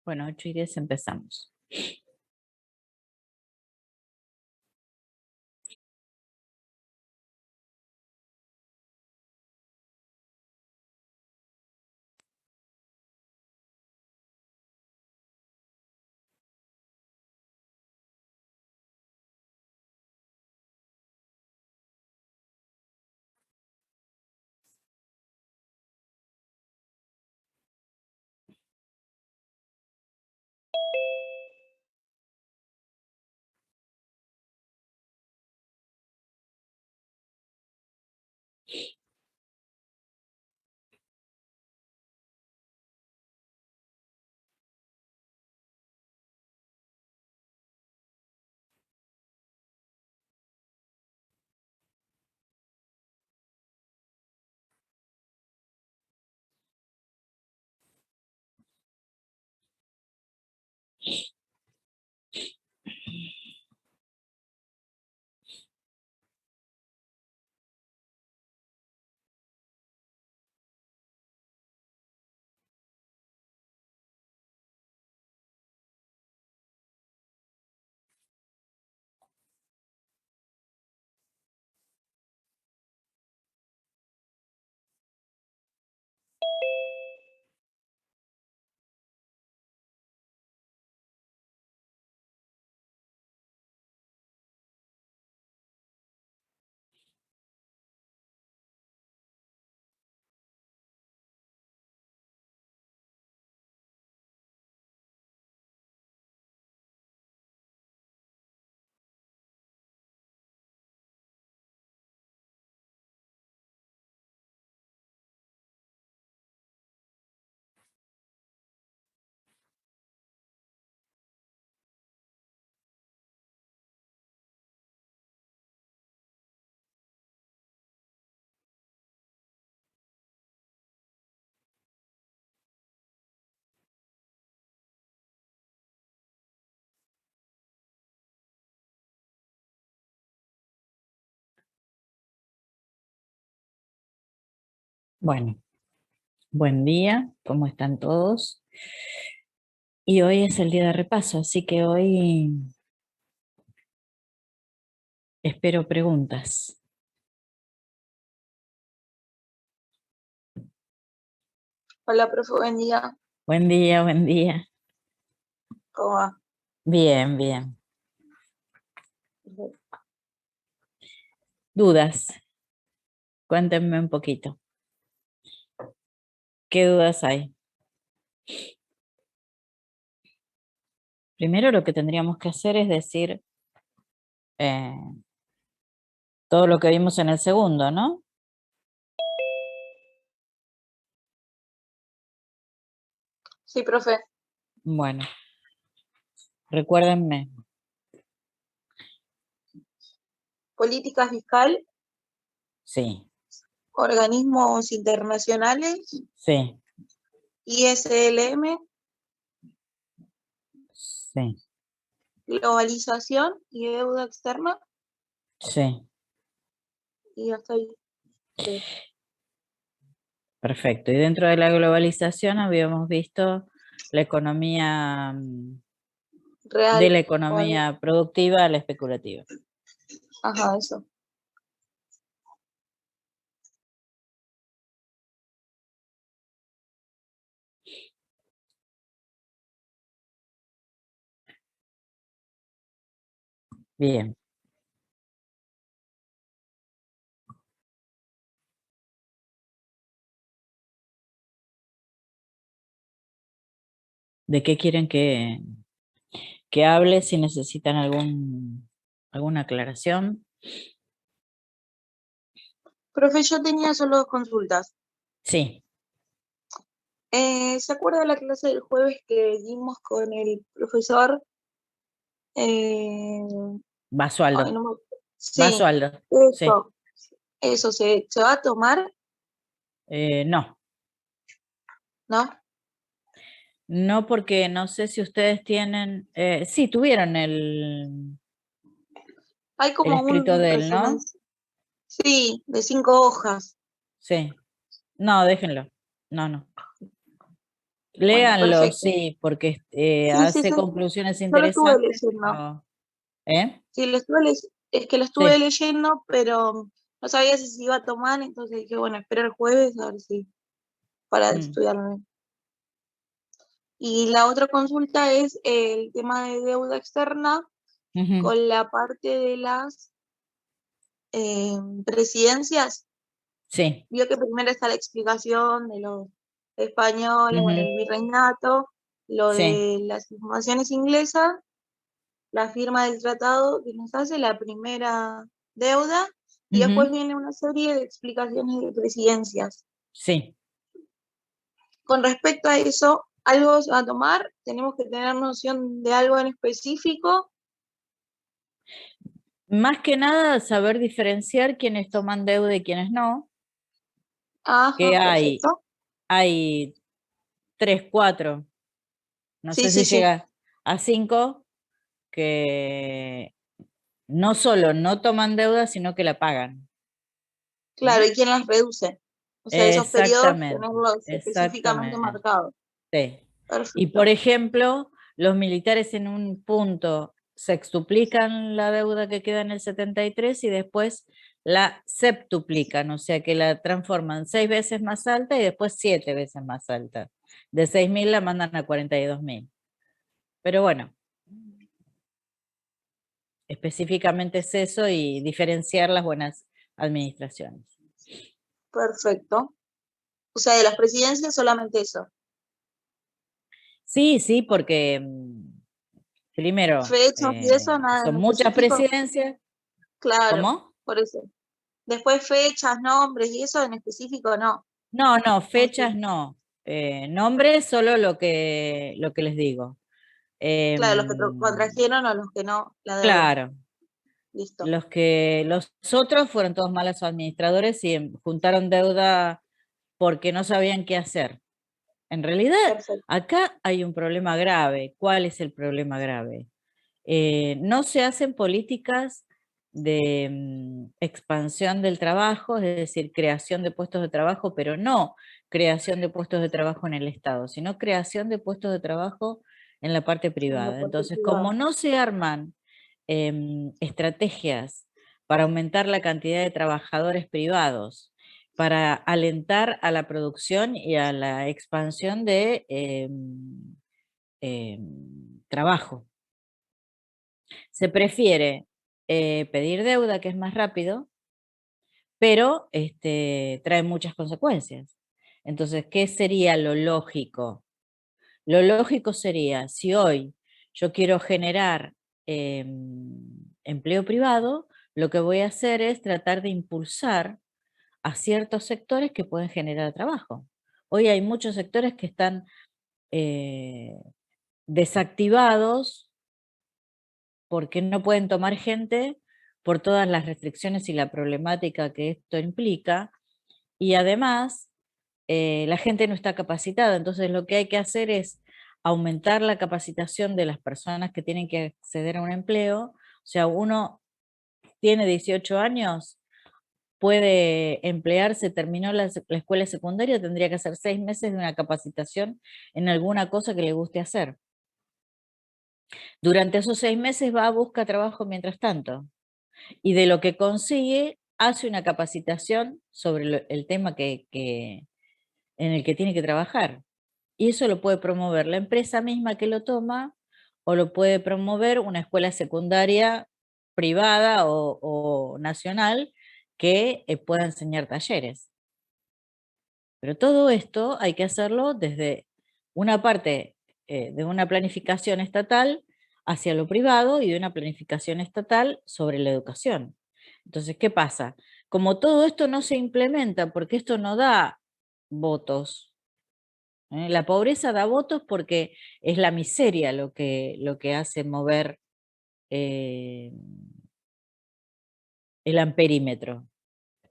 Bueno, 8:10 empezamos. Bueno, buen día, ¿cómo están todos? Y hoy es el día de repaso, así que hoy espero preguntas. Hola, profe, buen día. Buen día, buen día. ¿Cómo va? Bien, bien. ¿Dudas? Cuéntenme un poquito. ¿Qué dudas hay? Primero lo que tendríamos que hacer es decir eh, todo lo que vimos en el segundo, ¿no? Sí, profe. Bueno, recuérdenme. Política fiscal, Sí, organismos internacionales, sí, ISLM, sí, globalización y deuda externa. sí. Y hasta ahí. Sí. Perfecto. Y dentro de la globalización habíamos visto la economía, de Real. la Con... economía productiva a la especulativa. Ajá, eso. Bien. ¿De qué quieren que hable? Si necesitan alguna aclaración. Profe, yo tenía solo dos consultas. Sí, ¿Se acuerda de la clase del jueves que dimos con el profesor? Eh, Ay, Basualdo. no Sí, Basualdo. Sí. eso. Eso se va a tomar, No, ¿no? no porque no sé si ustedes tienen, sí, tuvieron Hay el como escrito un de él, resumen. ¿no? Sí, de 5 hojas. Sí. No, déjenlo. No, no. Bueno, Léanlo, perfecto. sí, porque Sí, sí, hace sí. conclusiones Yo lo estuve interesantes, leyendo. pero... ¿Eh? Sí, es que lo estuve Sí. leyendo, pero no sabía si se iba a tomar, entonces dije, bueno, espero el jueves a ver si para Mm, estudiarlo. Y la otra consulta es el tema de deuda externa ujú, con la parte de las presidencias. sí. Vio que primero está la explicación de los españoles, bueno, Ujú, el virreinato, lo sí. de las informaciones inglesas, la firma del tratado que nos hace la primera deuda, y después Ujú, viene una serie de explicaciones de presidencias. sí. Con respecto a eso, ¿algo se va a tomar? ¿Tenemos que tener noción de algo en específico? Más que nada, saber diferenciar quiénes toman deuda y quiénes no, Ajá, que perfecto. hay tres, cuatro, no Sí, sé sí, si sí. llega a cinco, que no solo no toman deuda, sino que la pagan. Claro, ¿Mm? ¿y quién las reduce? O sea, esos periodos Exactamente, tenerlos específicamente exactamente. marcados. Sí. Y por Perfecto. ejemplo, los militares en un punto sextuplican la deuda que queda en el 73 y después la septuplican, o sea que la transforman 6 veces más alta y después 7 veces más alta. De 6.000 la mandan a 42.000. Pero bueno, específicamente es eso y diferenciar las buenas administraciones. Perfecto. O sea, de las presidencias solamente eso. Sí, sí, porque primero, Fechas y eso, nada son en muchas específico. presidencias. Claro, ¿Cómo? por eso. Después fechas, nombres y eso en específico no. No, no, O fechas sí. no. Nombres solo lo que les digo. Claro, los que Em, contrajeron o los que no, la deuda. claro, Listo. los otros fueron todos malos administradores y juntaron deuda porque no sabían qué hacer. En realidad, Perfecto. acá hay un problema grave. ¿Cuál es el problema grave? No se hacen políticas expansión del trabajo, es decir, creación de puestos de trabajo, pero no creación de puestos de trabajo en el Estado, sino creación de puestos de trabajo en la parte en la privada. parte Entonces, privada. como no se arman estrategias para aumentar la cantidad de trabajadores privados, para alentar a la producción y a la expansión de trabajo. Se prefiere pedir deuda, que es más rápido, pero trae muchas consecuencias. Entonces, ¿qué sería lo lógico? Lo lógico sería, si hoy yo quiero generar empleo privado, lo que voy a hacer es tratar de impulsar a ciertos sectores que pueden generar trabajo. Hoy hay muchos sectores que están eh, desactivados porque no pueden tomar gente por todas las restricciones y la problemática que esto implica, y además la gente no está capacitada, entonces lo que hay que hacer es aumentar la capacitación de las personas que tienen que acceder a un empleo. O sea, uno tiene 18 años, puede emplearse, terminó la escuela secundaria, tendría que hacer 6 meses de una capacitación en alguna cosa que le guste hacer. Durante esos 6 meses va a buscar trabajo mientras tanto, y de lo que consigue hace una capacitación sobre el tema en el que tiene que trabajar. Y eso lo puede promover la empresa misma que lo toma, o lo puede promover una escuela secundaria privada o nacional que pueda enseñar talleres. Pero todo esto hay que hacerlo desde una parte de una planificación estatal hacia lo privado y de una planificación estatal sobre la educación. Entonces, ¿qué pasa? Como todo esto no se implementa porque esto no da votos, la pobreza da votos porque es la miseria lo que hace mover eh, el amperímetro.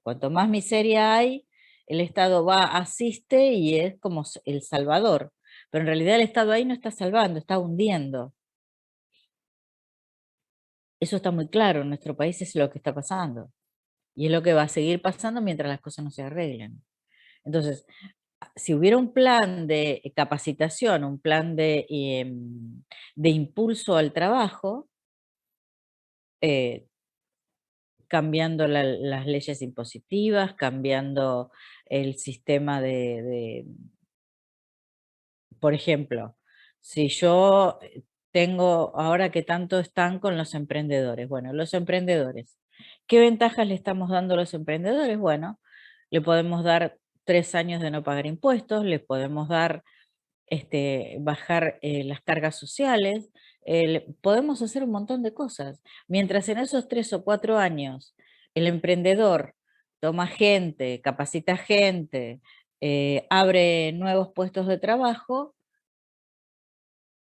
Cuanto más miseria hay, el Estado va, asiste y es como el salvador. Pero en realidad el Estado ahí no está salvando, está hundiendo. Eso está muy claro, en nuestro país es lo que está pasando. Y es lo que va a seguir pasando mientras las cosas no se arreglen. Entonces, si hubiera un plan de capacitación, un plan de impulso al trabajo, eh, cambiando las leyes impositivas, cambiando el sistema por ejemplo, si yo tengo, ahora que tanto están con los emprendedores, bueno, los emprendedores, ¿qué ventajas le estamos dando a los emprendedores? Bueno, le podemos dar 3 años de no pagar impuestos, le podemos dar bajar las cargas sociales, podemos hacer un montón de cosas. Mientras en esos 3 o 4 años el emprendedor toma gente, capacita gente, abre nuevos puestos de trabajo,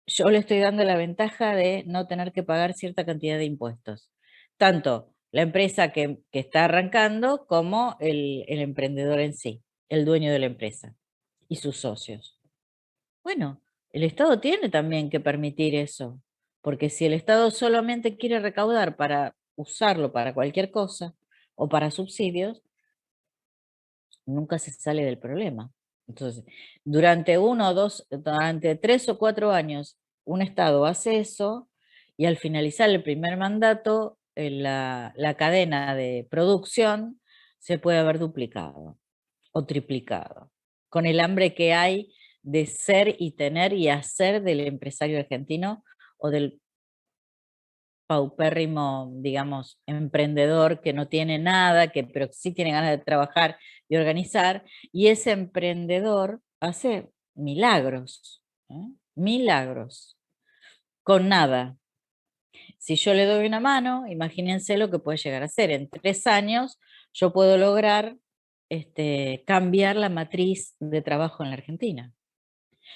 yo le estoy dando la ventaja de no tener que pagar cierta cantidad de impuestos. Tanto la empresa que está arrancando como el emprendedor en sí, el dueño de la empresa y sus socios. Bueno, el Estado tiene también que permitir eso, porque si el Estado solamente quiere recaudar para usarlo para cualquier cosa o para subsidios, nunca se sale del problema. Entonces, durante 3 o 4 años, un Estado hace eso y al finalizar el primer mandato, la cadena de producción se puede haber duplicado o triplicado, con el hambre que hay de ser y tener y hacer del empresario argentino o del paupérrimo, digamos, emprendedor que no tiene nada, pero sí tiene ganas de trabajar y organizar, y ese emprendedor hace milagros, milagros, con nada. Si yo le doy una mano, imagínense lo que puede llegar a ser. En 3 años yo puedo lograr cambiar la matriz de trabajo en la Argentina.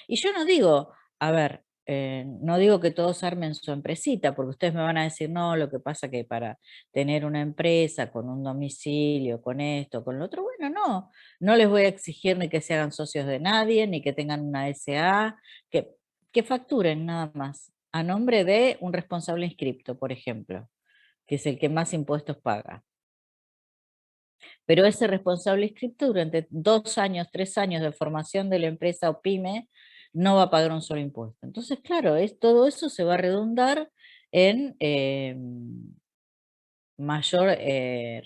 Y yo no digo, a ver, no digo que todos armen su empresita, porque ustedes me van a decir, no, lo que pasa que para tener una empresa con un domicilio, con esto, con lo otro, bueno, no les voy a exigir ni que se hagan socios de nadie, ni que tengan una SA, que facturen nada más, a nombre de un responsable inscripto, por ejemplo, que es el que más impuestos paga. Pero ese responsable inscripto durante 2 años, 3 años de formación de la empresa o pyme no va a pagar un solo impuesto. Entonces, claro, todo eso se va a redundar en mayor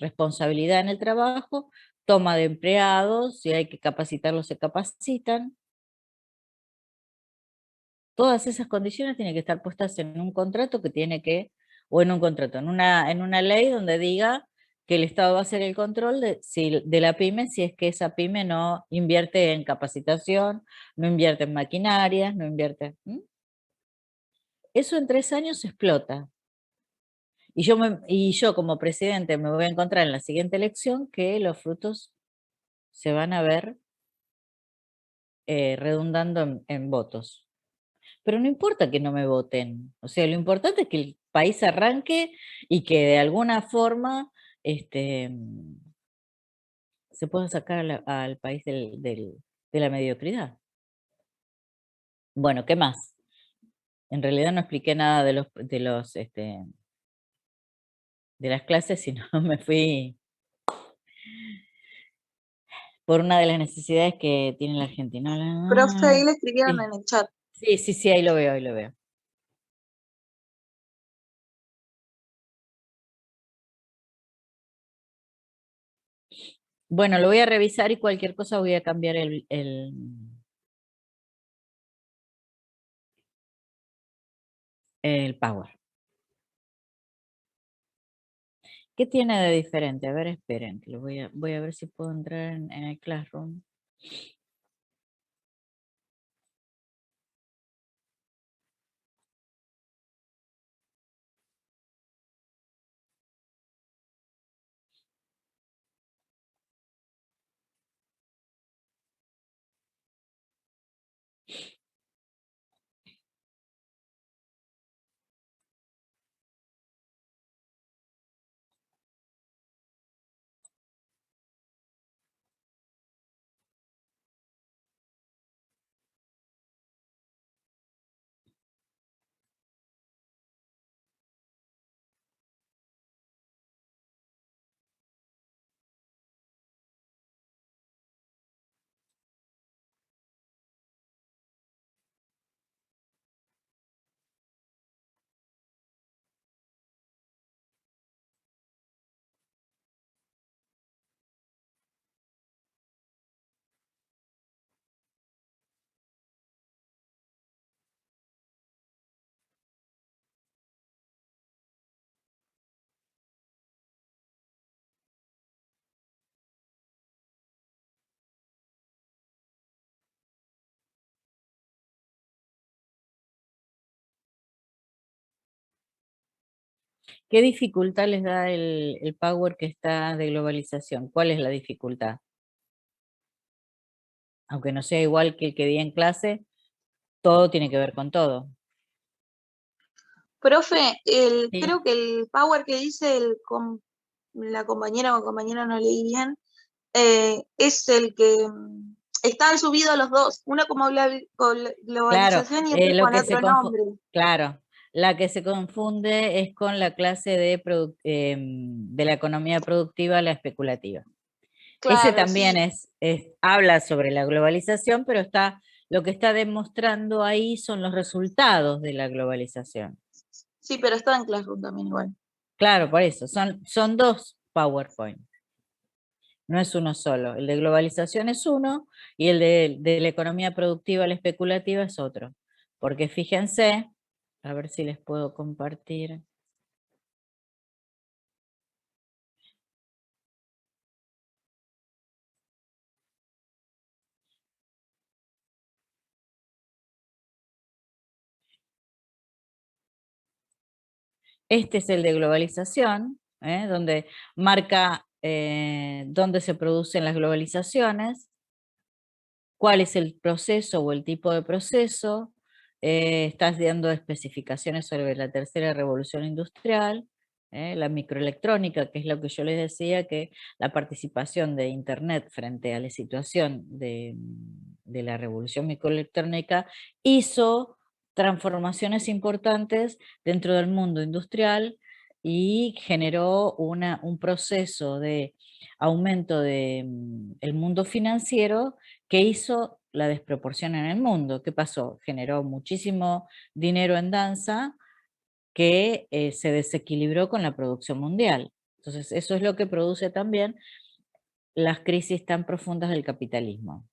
responsabilidad en el trabajo, toma de empleados, si hay que capacitarlos, se capacitan. Todas esas condiciones tienen que estar puestas en un contrato que tiene que, o en un contrato, en una ley donde diga que el Estado va a hacer el control de la pyme si es que esa pyme no invierte en capacitación, no invierte en maquinarias, no invierte. Eso en 3 años explota. Y yo como presidente me voy a encontrar en la siguiente elección que los frutos se van a ver redundando en votos. Pero no importa que no me voten, o sea, lo importante es que el país arranque y que de alguna forma se pueda sacar al país de la mediocridad. Bueno, ¿qué más? En realidad no expliqué nada de las clases, sino me fui por una de las necesidades que tiene la Argentina. Profe, ahí le escribieron Sí, en el chat. sí, ahí lo veo, ahí lo veo. Bueno, lo voy a revisar y cualquier cosa voy a cambiar el Power. ¿Qué tiene de diferente? A ver, esperen, que voy a ver si puedo entrar en el Classroom. ¿Qué dificultad les da el Power que está de globalización? ¿Cuál es la dificultad? Aunque no sea igual que el que di en clase, todo tiene que ver con todo. Profe, Sí, creo que el power que dice la compañera o compañero no leí bien, es el que están subidos los dos, uno como claro, globalización y otro lo con que se otro nombre. claro, la que se confunde es con la clase de la economía productiva, la especulativa. Ese Claro, también sí, habla sobre la globalización, pero lo que está demostrando ahí son los resultados de la globalización. sí, pero está en Classroom también igual. Claro, por eso, son 2 PowerPoint, no es uno solo. El de globalización es uno y el de la economía productiva, la especulativa es otro. Porque fíjense, a ver si les puedo compartir. Este es el de globalización, donde marca dónde se producen las globalizaciones, cuál es el proceso o el tipo de proceso, estás dando especificaciones sobre la tercera revolución industrial, la microelectrónica, que es lo que yo les decía, que la participación de Internet frente a la situación de la revolución microelectrónica hizo transformaciones importantes dentro del mundo industrial, y generó un proceso de aumento del mundo financiero que hizo la desproporción en el mundo. ¿Qué pasó? Generó muchísimo dinero en danza que se desequilibró con la producción mundial. Entonces, eso es lo que produce también las crisis tan profundas del capitalismo.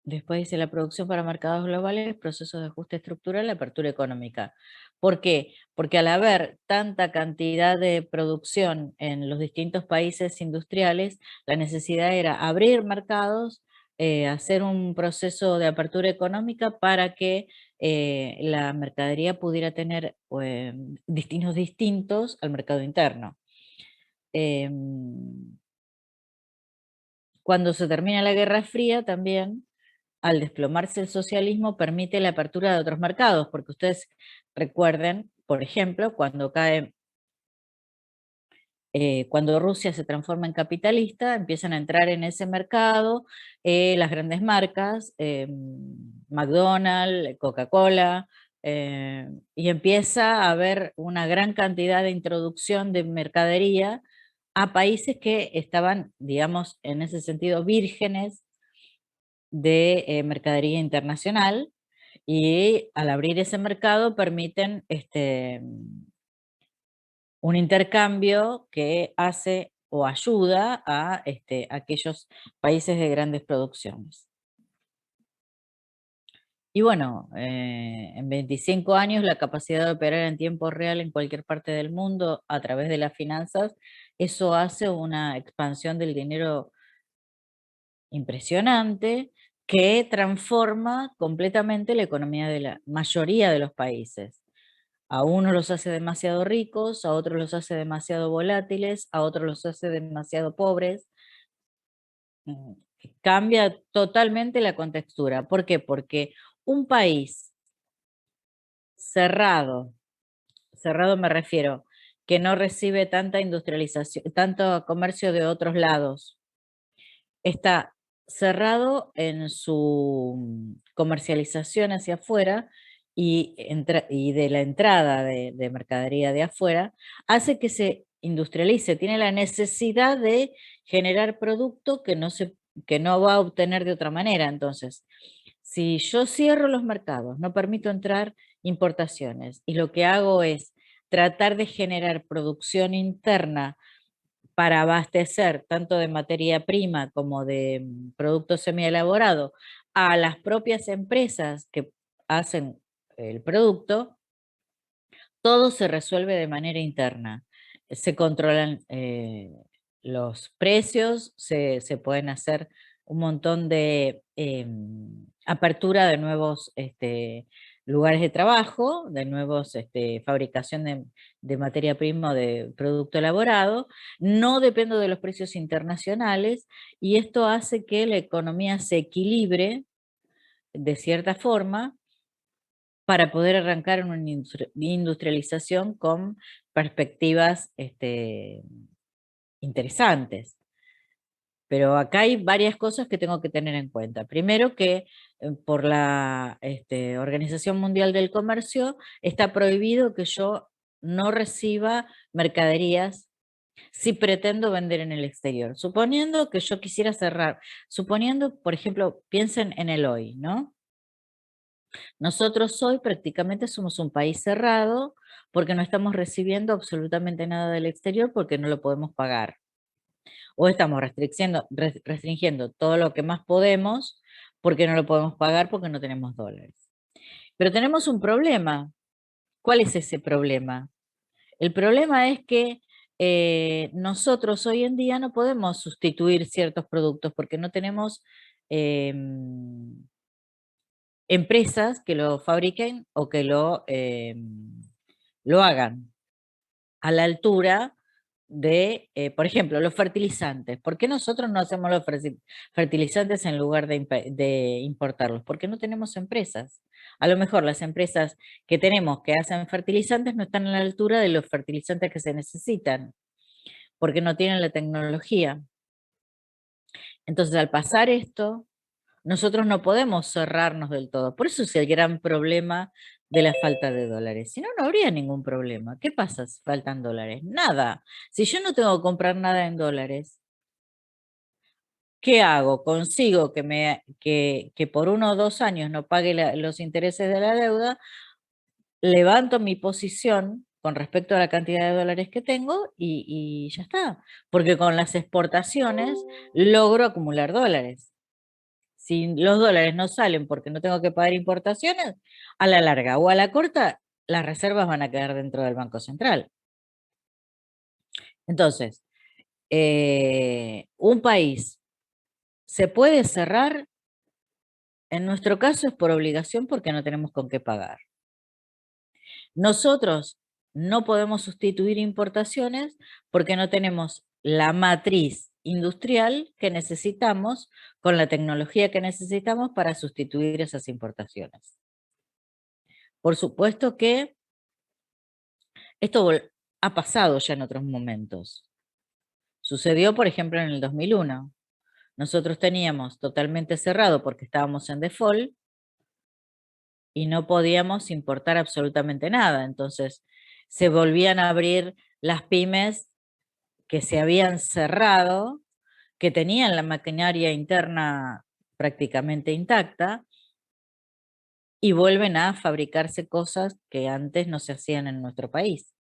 Después dice la producción para mercados globales, procesos de ajuste estructural, la apertura económica. ¿Por qué? Porque al haber tanta cantidad de producción en los distintos países industriales, la necesidad era abrir mercados, hacer un proceso de apertura económica para que la mercadería pudiera tener destinos distintos al mercado interno. Cuando se termina la Guerra Fría también, al desplomarse el socialismo, permite la apertura de otros mercados, porque ustedes recuerden, por ejemplo, cuando Rusia se transforma en capitalista, empiezan a entrar en ese mercado las grandes marcas, McDonald's, Coca-Cola, y empieza a haber una gran cantidad de introducción de mercadería a países que estaban, digamos, en ese sentido, vírgenes de mercadería internacional, y al abrir ese mercado permiten un intercambio que hace o ayuda a aquellos países de grandes producciones. Y bueno, en 25 años la capacidad de operar en tiempo real en cualquier parte del mundo a través de las finanzas, eso hace una expansión del dinero impresionante que transforma completamente la economía de la mayoría de los países. A unos los hace demasiado ricos, a otros los hace demasiado volátiles, a otros los hace demasiado pobres. Mm, Cambia totalmente la contextura. ¿Por qué? Porque un país cerrado, cerrado me refiero, que no recibe tanta industrialización, tanto comercio de otros lados, está cerrado en su comercialización hacia afuera y de la entrada de mercadería de afuera, hace que se industrialice, tiene la necesidad de generar producto que no va a obtener de otra manera. Entonces, si yo cierro los mercados, no permito entrar importaciones y lo que hago es tratar de generar producción interna para abastecer tanto de materia prima como de producto semielaborado a las propias empresas que hacen el producto, todo se resuelve de manera interna. Se controlan los precios, se pueden hacer un montón de apertura de nuevos lugares de trabajo, de nuevos fabricación de materia prima o de producto elaborado. No dependo de los precios internacionales y esto hace que la economía se equilibre de cierta forma para poder arrancar una industrialización con perspectivas interesantes. Pero acá hay varias cosas que tengo que tener en cuenta. Primero que por la Organización Mundial del Comercio está prohibido que yo no reciba mercaderías si pretendo vender en el exterior. Suponiendo que yo quisiera cerrar, suponiendo, por ejemplo, piensen en el hoy, ¿no? Nosotros hoy prácticamente somos un país cerrado porque no estamos recibiendo absolutamente nada del exterior porque no lo podemos pagar. O estamos restringiendo todo lo que más podemos porque no lo podemos pagar porque no tenemos dólares. Pero tenemos un problema. ¿Cuál es ese problema? El problema es que nosotros hoy en día no podemos sustituir ciertos productos porque no tenemos empresas que lo fabriquen o que lo hagan a la altura de, por ejemplo, los fertilizantes. ¿Por qué nosotros no hacemos los fertilizantes en lugar de importarlos? Porque no tenemos empresas. A lo mejor las empresas que tenemos que hacen fertilizantes no están a la altura de los fertilizantes que se necesitan, porque no tienen la tecnología. Entonces, al pasar esto, nosotros no podemos cerrarnos del todo. Por eso es el gran problema de la falta de dólares. Si no, no habría ningún problema. ¿Qué pasa si faltan dólares? Nada. Si yo no tengo que comprar nada en dólares, ¿qué hago? Consigo que por 1 o 2 años no pague los intereses de la deuda, levanto mi posición con respecto a la cantidad de dólares que tengo y ya está. Porque con las exportaciones logro acumular dólares. Si los dólares no salen porque no tengo que pagar importaciones, a la larga o a la corta, las reservas van a quedar dentro del Banco Central. Entonces, un país se puede cerrar, en nuestro caso es por obligación porque no tenemos con qué pagar. Nosotros no podemos sustituir importaciones porque no tenemos la matriz industrial que necesitamos con la tecnología que necesitamos para sustituir esas importaciones. Por supuesto que esto ha pasado ya en otros momentos. Sucedió, por ejemplo, en el 2001. Nosotros teníamos totalmente cerrado porque estábamos en default y no podíamos importar absolutamente nada. Entonces, se volvían a abrir las pymes que se habían cerrado, que tenían la maquinaria interna prácticamente intacta, y vuelven a fabricarse cosas que antes no se hacían en nuestro país.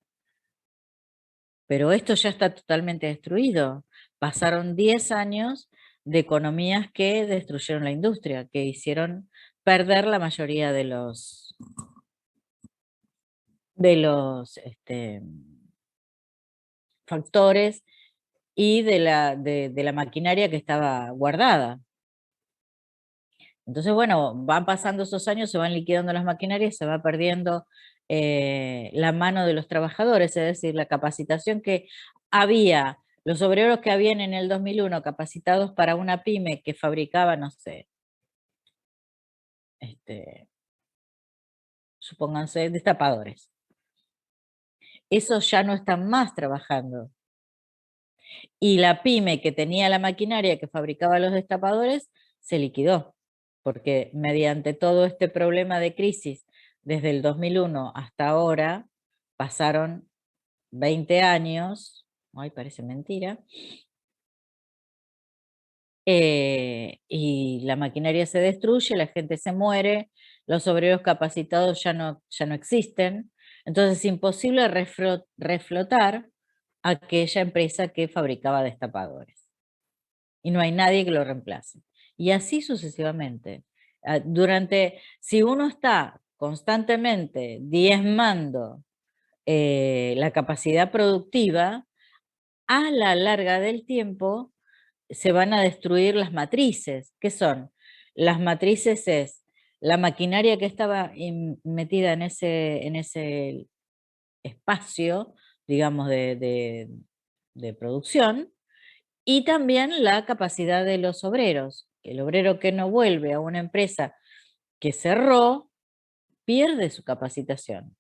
Pero esto ya está totalmente destruido. Pasaron 10 años de economías que destruyeron la industria, que hicieron perder la mayoría de los factores y de la maquinaria que estaba guardada. Entonces, bueno, van pasando esos años, se van liquidando las maquinarias, se va perdiendo la mano de los trabajadores, es decir, la capacitación que había, los obreros que habían en el 2001 capacitados para una pyme que fabricaba, no sé, supónganse, destapadores. Esos ya no están más trabajando. Y la pyme que tenía la maquinaria que fabricaba los destapadores se liquidó, porque mediante todo este problema de crisis desde el 2001 hasta ahora, pasaron 20 años, ay, parece mentira, y la maquinaria se destruye, la gente se muere, los obreros capacitados ya no existen, entonces es imposible reflotar aquella empresa que fabricaba destapadores. Y no hay nadie que lo reemplace. Y así sucesivamente. Si uno está constantemente diezmando la capacidad productiva, a la larga del tiempo se van a destruir las matrices. ¿Qué son? Las matrices es la maquinaria que estaba metida en ese espacio, digamos, de producción, y también la capacidad de los obreros. El obrero que no vuelve a una empresa que cerró, pierde su capacitación.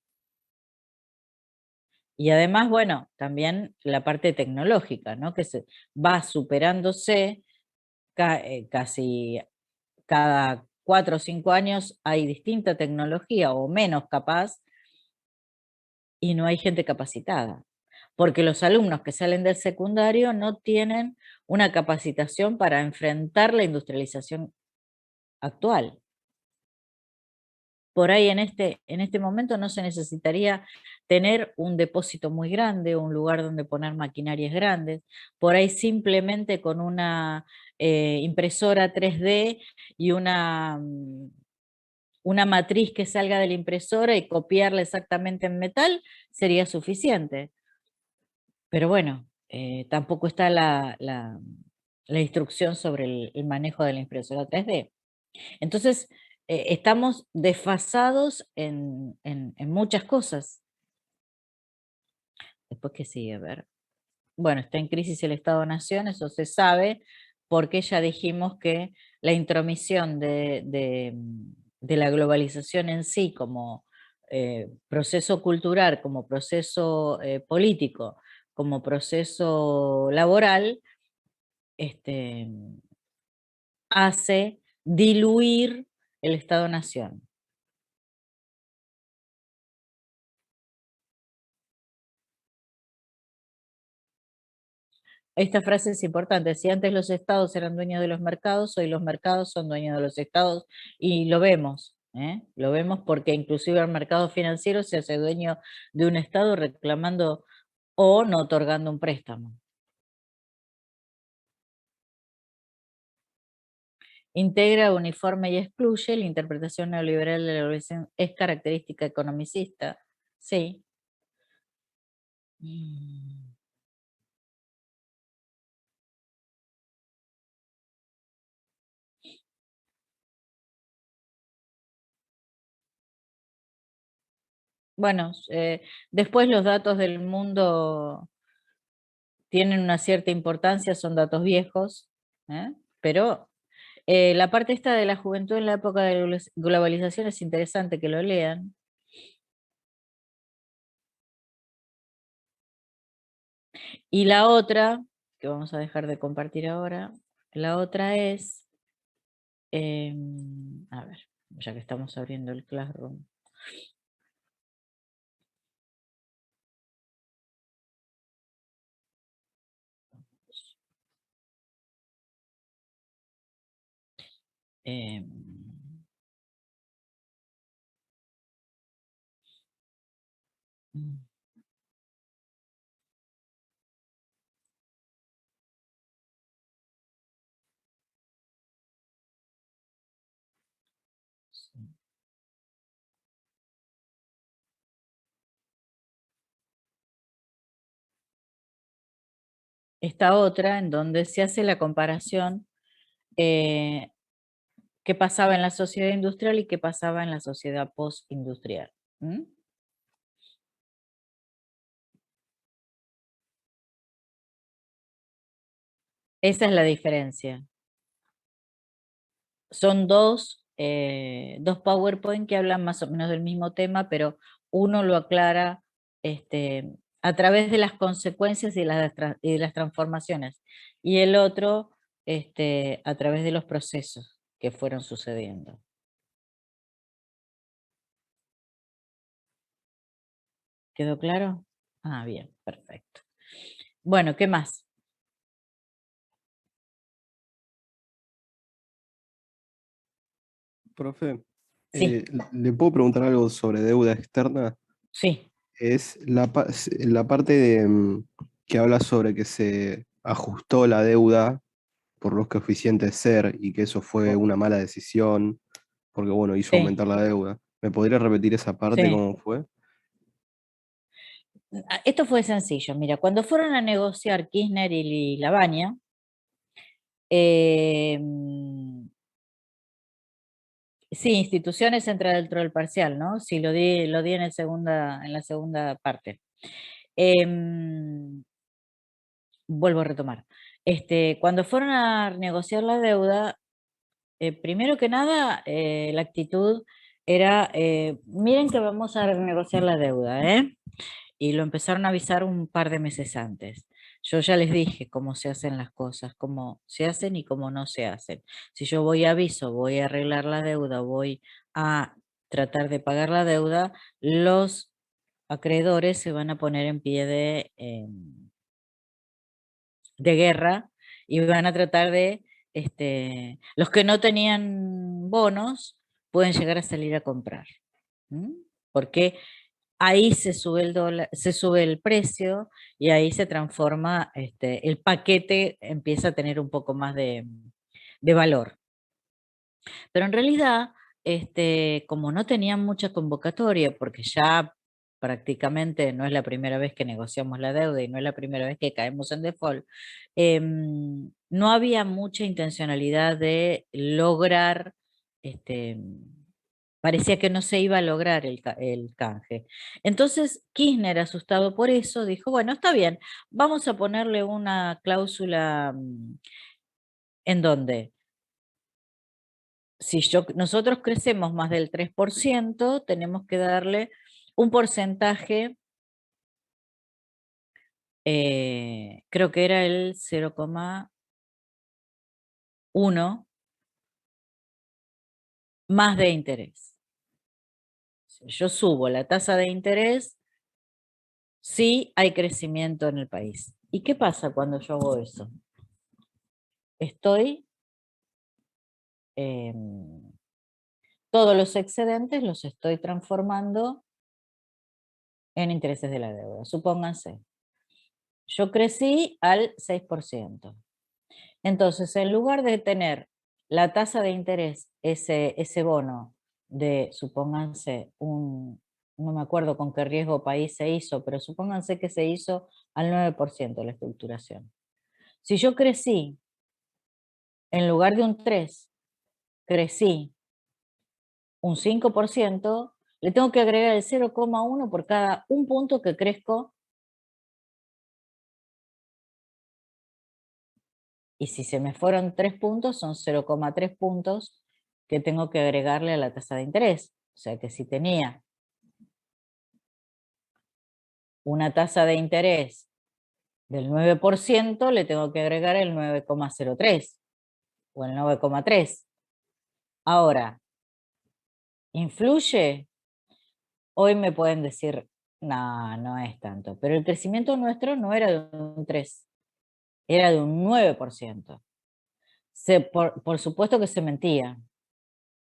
Y además, bueno, también la parte tecnológica, ¿no? Que se va superándose casi cada 4 o 5 años hay distinta tecnología o menos capaz y no hay gente capacitada. Porque los alumnos que salen del secundario no tienen una capacitación para enfrentar la industrialización actual. Por ahí en este momento no se necesitaría tener un depósito muy grande, un lugar donde poner maquinarias grandes. Por ahí simplemente con una impresora 3D y una matriz que salga de la impresora y copiarla exactamente en metal sería suficiente. Pero bueno, tampoco está la instrucción sobre el manejo de la impresora 3D. Entonces, estamos desfasados en muchas cosas. Después, ¿qué sigue? A ver. Bueno, está en crisis el Estado-Nación, eso se sabe, porque ya dijimos que la intromisión de la globalización en sí como proceso cultural, como proceso político, como proceso laboral, hace diluir el Estado-Nación. Esta frase es importante. Si antes los estados eran dueños de los mercados, hoy los mercados son dueños de los estados, y lo vemos. Lo vemos porque inclusive el mercado financiero se hace dueño de un estado reclamando o no otorgando un préstamo. Integra, uniforme y excluye. La interpretación neoliberal de la globalización es característica economicista. Sí. Bueno, después los datos del mundo tienen una cierta importancia, son datos viejos, pero la parte esta de la juventud en la época de la globalización es interesante que lo lean. Y la otra, que vamos a dejar de compartir ahora, la otra es, a ver, ya que estamos abriendo el Classroom. Em, mm, sí. Esta otra en donde se hace la comparación qué pasaba en la sociedad industrial y qué pasaba en la sociedad postindustrial. Esa es la diferencia. Son dos PowerPoint que hablan más o menos del mismo tema, pero uno lo aclara a través de las consecuencias y de las transformaciones, y el otro a través de los procesos que fueron sucediendo. ¿Quedó claro? Ah, bien, perfecto. Bueno, ¿qué más? Profe, Sí, ¿le puedo preguntar algo sobre deuda externa? sí, Es la parte que habla sobre que se ajustó la deuda por los coeficientes SER y que eso fue una mala decisión porque, bueno, hizo sí, aumentar la deuda. ¿Me podría repetir esa parte, sí. cómo fue? Esto fue sencillo. Mira, cuando fueron a negociar Kirchner y Lavagna, eh, sí, instituciones entra dentro del parcial, ¿no? Sí, lo di en en la segunda parte. Vuelvo a retomar. Cuando fueron a negociar la deuda, primero que nada, la actitud era, miren que vamos a renegociar la deuda, ¿eh? Y lo empezaron a avisar un par de meses antes. Yo ya les dije cómo se hacen las cosas, cómo se hacen y cómo no se hacen. Si yo voy a aviso, voy a arreglar la deuda, voy a tratar de pagar la deuda, los acreedores se van a poner en pie de guerra y van a tratar de, los que no tenían bonos pueden llegar a salir a comprar. ¿M? Porque ahí se sube el dólar, se sube el precio y ahí se transforma, el paquete empieza a tener un poco más de valor. Pero en realidad, como no tenían mucha convocatoria, porque ya prácticamente no es la primera vez que negociamos la deuda y no es la primera vez que caemos en default, no había mucha intencionalidad de lograr, este, parecía que no se iba a lograr el canje. Entonces Kirchner, asustado por eso, dijo, bueno, está bien, vamos a ponerle una cláusula en donde si nosotros crecemos más del 3%, tenemos que darle un porcentaje, creo que era el 0,1 más de interés. Yo subo la tasa de interés, sí hay crecimiento en el país. ¿Y qué pasa cuando yo hago eso? Todos los excedentes los estoy transformando en intereses de la deuda. Supónganse, yo crecí al 6%. Entonces, en lugar de tener la tasa de interés, ese bono de, supónganse, no me acuerdo con qué riesgo país se hizo, pero supónganse que se hizo al 9% la estructuración. Si yo crecí, en lugar de un 3, crecí un 5%, le tengo que agregar el 0,1 por cada un punto que crezco. Y si se me fueron 3 puntos, son 0,3 puntos que tengo que agregarle a la tasa de interés. O sea que si tenía una tasa de interés del 9%, le tengo que agregar el 9,03 o el 9,3. Ahora, ¿influye? Hoy me pueden decir, no, no es tanto. Pero el crecimiento nuestro no era de un 3, era de un 9%. Por supuesto que se mentía.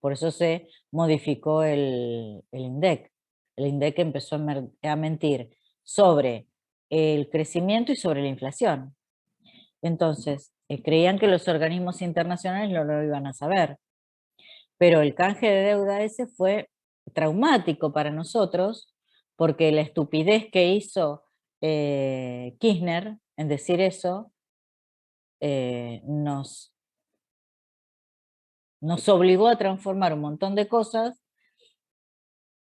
Por eso se modificó el INDEC. El INDEC empezó a mentir sobre el crecimiento y sobre la inflación. Entonces, creían que los organismos internacionales no lo iban a saber. Pero el canje de deuda ese fue traumático para nosotros, porque la estupidez que hizo Kirchner en decir eso nos obligó a transformar un montón de cosas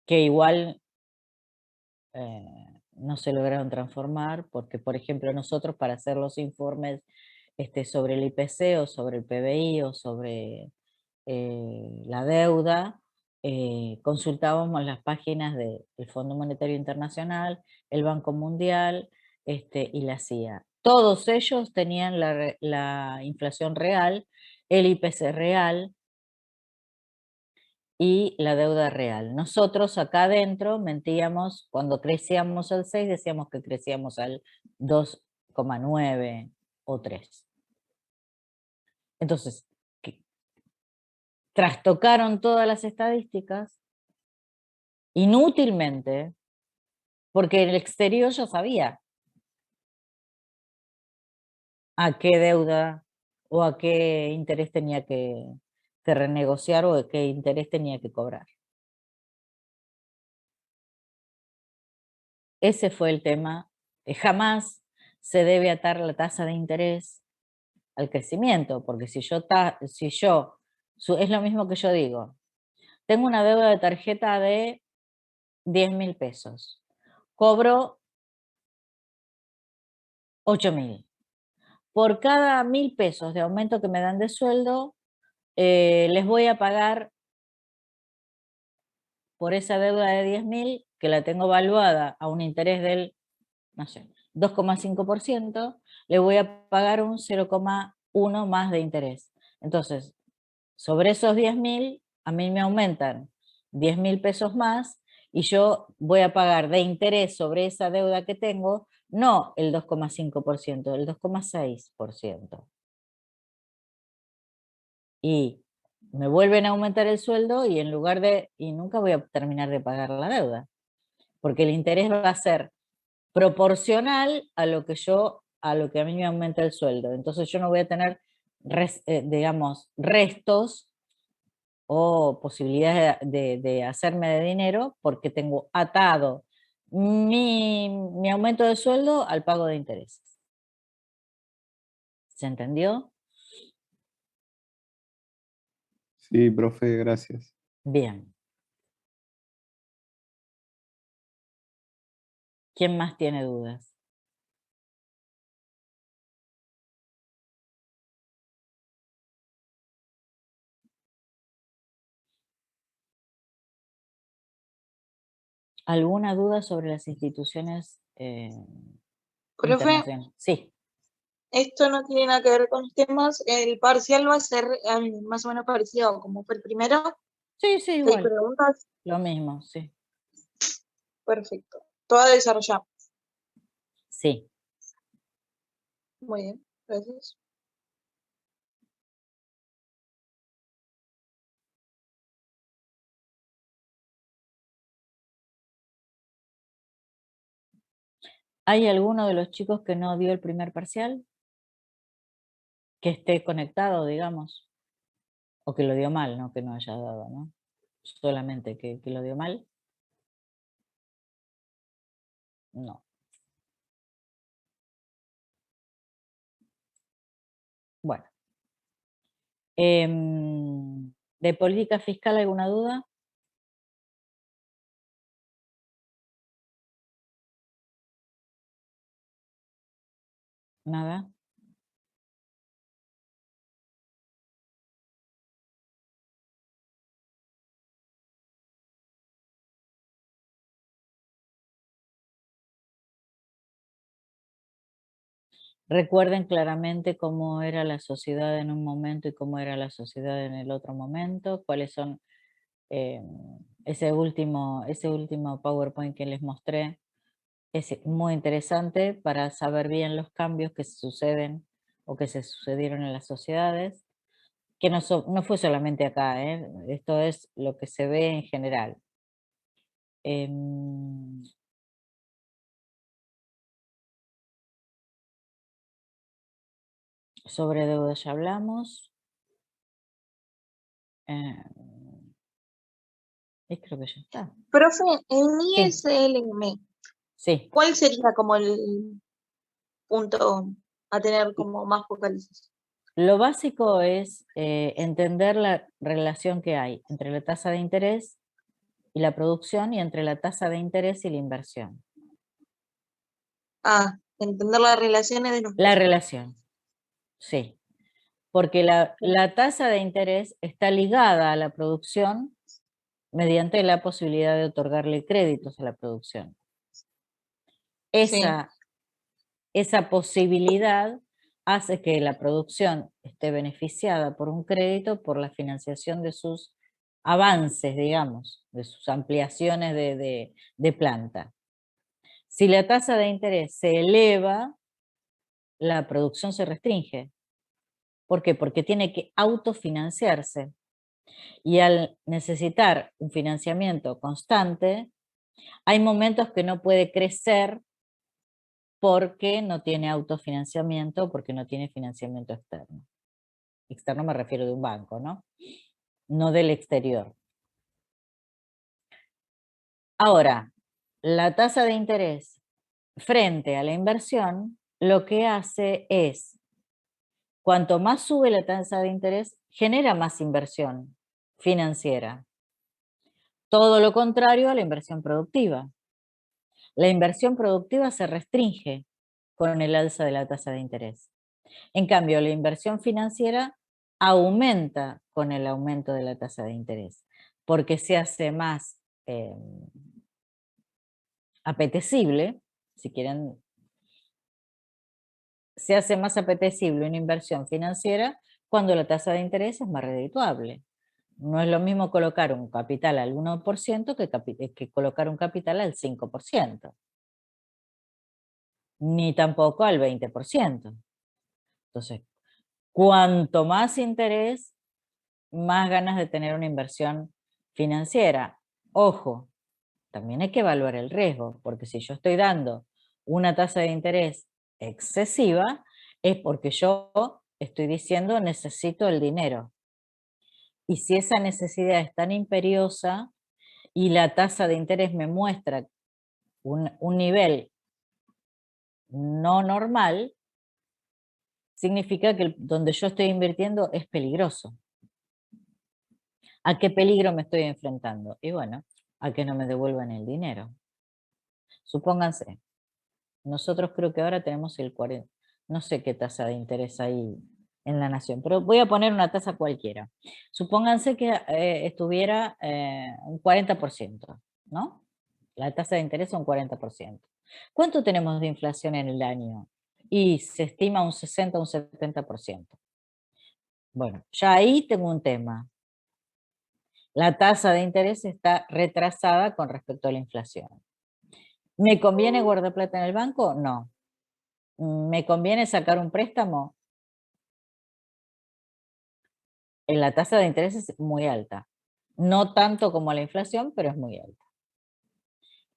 que igual no se lograron transformar, porque por ejemplo nosotros para hacer los informes sobre el IPC o sobre el PBI o sobre la deuda, consultábamos las páginas del Fondo Monetario Internacional, el Banco Mundial y la CIA. Todos ellos tenían la inflación real, el IPC real y la deuda real. Nosotros acá adentro mentíamos, cuando crecíamos al 6 decíamos que crecíamos al 2,9 o 3. Entonces, trastocaron todas las estadísticas inútilmente, porque el exterior ya sabía a qué deuda o a qué interés tenía que renegociar o a qué interés tenía que cobrar. Ese fue el tema. Jamás se debe atar la tasa de interés al crecimiento, porque es lo mismo que yo digo, tengo una deuda de tarjeta de 10.000 pesos, cobro 8.000. Por cada 1.000 pesos de aumento que me dan de sueldo, les voy a pagar por esa deuda de 10.000, que la tengo valuada a un interés del, no sé, 2,5%, le voy a pagar un 0,1 más de interés. Entonces, sobre esos 10.000, a mí me aumentan 10.000 pesos más y yo voy a pagar de interés sobre esa deuda que tengo, no el 2,5%, el 2,6%. Y me vuelven a aumentar el sueldo y nunca voy a terminar de pagar la deuda, porque el interés va a ser proporcional a lo que a mí me aumenta el sueldo. Entonces yo no voy a tener, digamos, restos o posibilidades de hacerme de dinero porque tengo atado mi aumento de sueldo al pago de intereses. ¿Se entendió? Sí, profe, gracias. Bien. ¿Quién más tiene dudas? ¿Alguna duda sobre las instituciones Profe, internacionales? Sí. esto no tiene nada que ver con los temas. El parcial va a ser más o menos parecido como fue el primero. Sí, sí, 6 igual, preguntas. lo mismo, sí. Perfecto. Todas desarrollamos. Sí. Muy bien, gracias. ¿Hay alguno de los chicos que no dio el primer parcial? Que esté conectado, digamos. O que lo dio mal, no que no haya dado, ¿no? Solamente que lo dio mal. No. Bueno. ¿De política fiscal alguna duda? Nada. Recuerden claramente cómo era la sociedad en un momento y cómo era la sociedad en el otro momento, cuáles son ese último PowerPoint que les mostré. Es muy interesante para saber bien los cambios que suceden o que se sucedieron en las sociedades, que no fue solamente acá, esto es lo que se ve en general. Em, sobre deuda ya hablamos. Y creo que ya está. Profe, en Sí, ISLM, sí. ¿cuál sería como el punto a tener como más focalización? Lo básico es entender la relación que hay entre la tasa de interés y la producción y entre la tasa de interés y la inversión. Ah, entender las relaciones de los La dos. relación, sí. Porque la tasa de interés está ligada a la producción mediante la posibilidad de otorgarle créditos a la producción. Sí, Esa posibilidad hace que la producción esté beneficiada por un crédito por la financiación de sus avances, digamos, de sus ampliaciones de planta. Si la tasa de interés se eleva, la producción se restringe. ¿Por qué? Porque tiene que autofinanciarse. Y al necesitar un financiamiento constante, hay momentos que no puede crecer porque no tiene autofinanciamiento, porque no tiene financiamiento externo. Externo me refiero de un banco, ¿no? No del exterior. Ahora, la tasa de interés frente a la inversión, lo que hace es, cuanto más sube la tasa de interés, genera más inversión financiera. Todo lo contrario a la inversión productiva. La inversión productiva se restringe con el alza de la tasa de interés. En cambio, la inversión financiera aumenta con el aumento de la tasa de interés, porque se hace más apetecible, si quieren, se hace más apetecible una inversión financiera cuando la tasa de interés es más redituable. No es lo mismo colocar un capital al 1% que colocar un capital al 5%, ni tampoco al 20%. Entonces, cuanto más interés, más ganas de tener una inversión financiera. Ojo, también hay que evaluar el riesgo, porque si yo estoy dando una tasa de interés excesiva, es porque yo estoy diciendo necesito el dinero. Y si esa necesidad es tan imperiosa y la tasa de interés me muestra un nivel no normal, significa que donde yo estoy invirtiendo es peligroso. ¿A qué peligro me estoy enfrentando? Y bueno, a que no me devuelvan el dinero. Supónganse, nosotros creo que ahora tenemos el 40, no sé qué tasa de interés hay en la nación, pero voy a poner una tasa cualquiera. Supónganse que estuviera un 40%, ¿no? La tasa de interés es un 40%. ¿Cuánto tenemos de inflación en el año? Y se estima un 60 o un 70%. Bueno, ya ahí tengo un tema. La tasa de interés está retrasada con respecto a la inflación. ¿Me conviene guardar plata en el banco? No. ¿Me conviene sacar un préstamo? La tasa de interés es muy alta. No tanto como la inflación, pero es muy alta.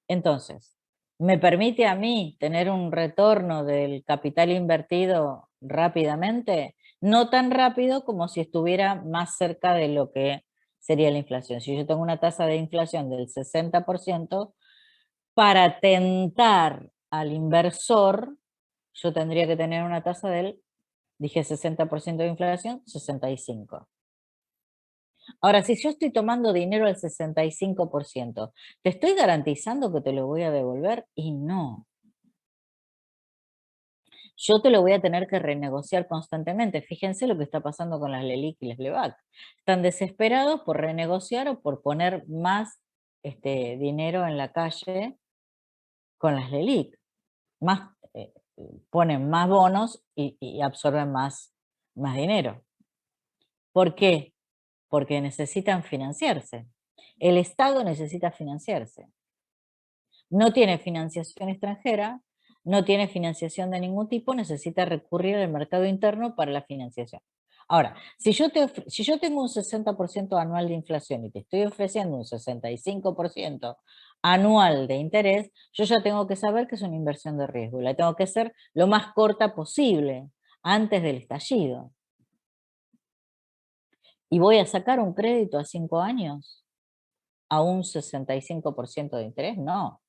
Entonces, ¿me permite a mí tener un retorno del capital invertido rápidamente? No tan rápido como si estuviera más cerca de lo que sería la inflación. Si yo tengo una tasa de inflación del 60%, para tentar al inversor, yo tendría que tener una tasa del, dije 60% de inflación, 65%. Ahora, si yo estoy tomando dinero al 65%, ¿te estoy garantizando que te lo voy a devolver? Y no. Yo te lo voy a tener que renegociar constantemente. Fíjense lo que está pasando con las LELIQ y las LEVAC. Están desesperados por renegociar o por poner más dinero en la calle con las LELIQ. Ponen más bonos y absorben más dinero. ¿Por qué? Porque necesitan financiarse. El Estado necesita financiarse. No tiene financiación extranjera, no tiene financiación de ningún tipo, necesita recurrir al mercado interno para la financiación. Ahora, si yo tengo un 60% anual de inflación y te estoy ofreciendo un 65% anual de interés, yo ya tengo que saber que es una inversión de riesgo y la tengo que hacer lo más corta posible, antes del estallido. ¿Y voy a sacar un crédito a 5 años a un 65% de interés? No,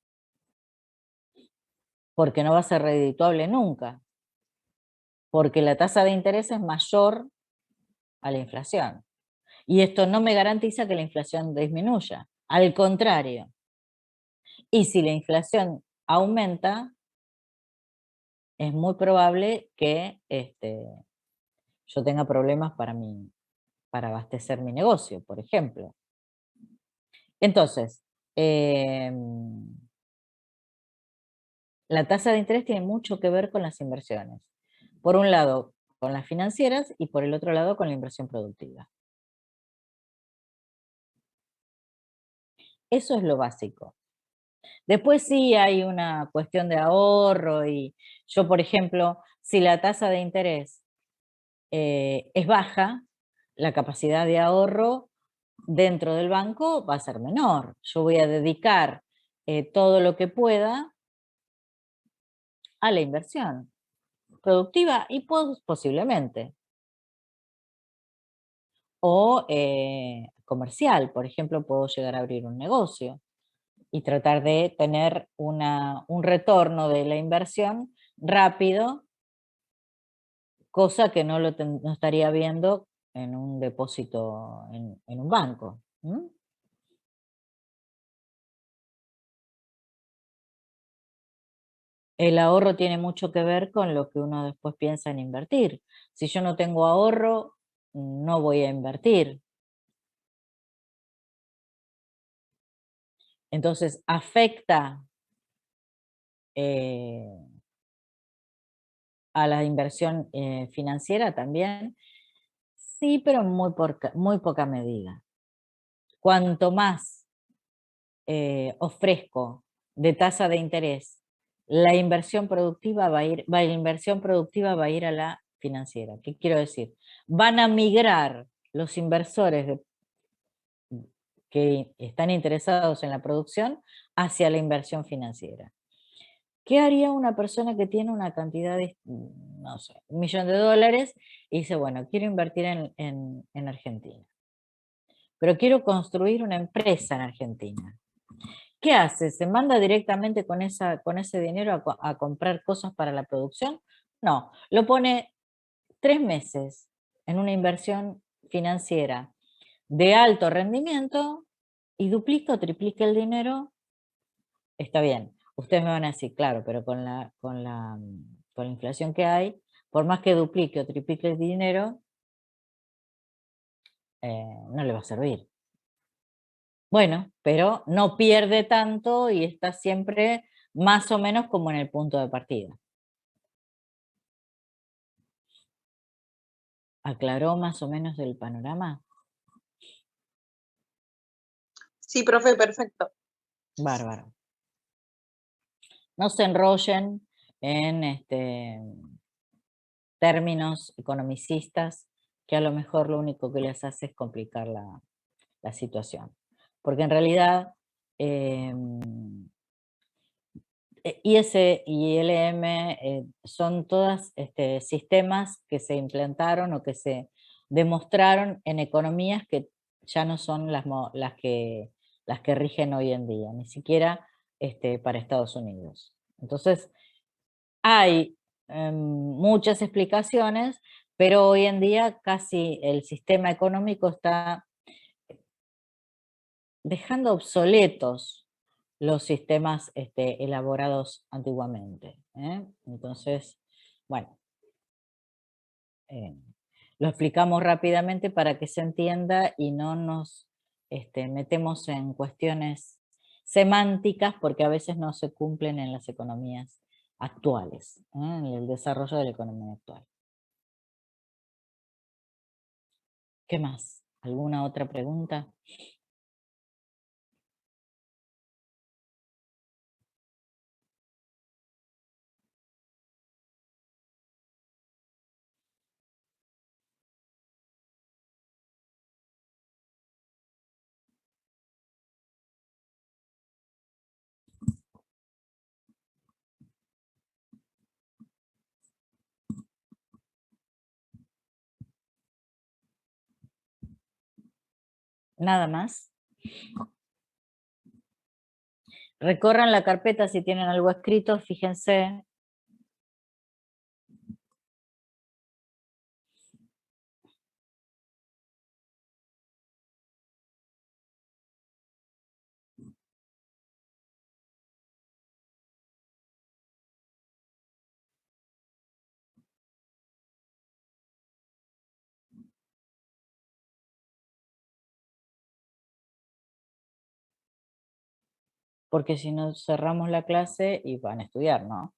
porque no va a ser redituable nunca, porque la tasa de interés es mayor a la inflación. Y esto no me garantiza que la inflación disminuya, al contrario. Y si la inflación aumenta, es muy probable que yo tenga problemas para abastecer mi negocio, por ejemplo. Entonces, la tasa de interés tiene mucho que ver con las inversiones. Por un lado, con las financieras y por el otro lado, con la inversión productiva. Eso es lo básico. Después sí hay una cuestión de ahorro y yo, por ejemplo, si la tasa de interés es baja, la capacidad de ahorro dentro del banco va a ser menor. Yo voy a dedicar todo lo que pueda a la inversión productiva y posiblemente. O comercial, por ejemplo, puedo llegar a abrir un negocio y tratar de tener un retorno de la inversión rápido, cosa que no estaría viendo en un depósito en un banco. El ahorro tiene mucho que ver con lo que uno después piensa en invertir. Si yo no tengo ahorro, no voy a invertir. Entonces, afecta a la inversión financiera también. Sí, pero en muy poca medida. Cuanto más ofrezco de tasa de interés, la inversión productiva va a ir a la financiera. ¿Qué quiero decir? Van a migrar los inversores que están interesados en la producción hacia la inversión financiera. ¿Qué haría una persona que tiene una cantidad de, no sé, $1.000.000 y dice, bueno, quiero invertir en Argentina, pero quiero construir una empresa en Argentina? ¿Qué hace? ¿Se manda directamente con ese dinero a comprar cosas para la producción? No, lo pone 3 meses en una inversión financiera de alto rendimiento y duplica o triplica el dinero. Está bien. Ustedes me van a decir, claro, pero con la inflación que hay, por más que duplique o triplique el dinero, no le va a servir. Bueno, pero no pierde tanto y está siempre más o menos como en el punto de partida. ¿Aclaró más o menos el panorama? Sí, profe, perfecto. Bárbaro. No se enrollen en términos economicistas que a lo mejor lo único que les hace es complicar la situación. Porque en realidad IS y LM son todas sistemas que se implantaron o que se demostraron en economías que ya no son las que rigen hoy en día, ni siquiera para Estados Unidos. Entonces, hay muchas explicaciones, pero hoy en día casi el sistema económico está dejando obsoletos los sistemas elaborados antiguamente. Entonces, bueno, lo explicamos rápidamente para que se entienda y no nos metemos en cuestiones semánticas porque a veces no se cumplen en las economías actuales, en el desarrollo de la economía actual. ¿Qué más? ¿Alguna otra pregunta? Nada más. Recorran la carpeta si tienen algo escrito, fíjense. Porque si no cerramos la clase y van a estudiar, ¿no?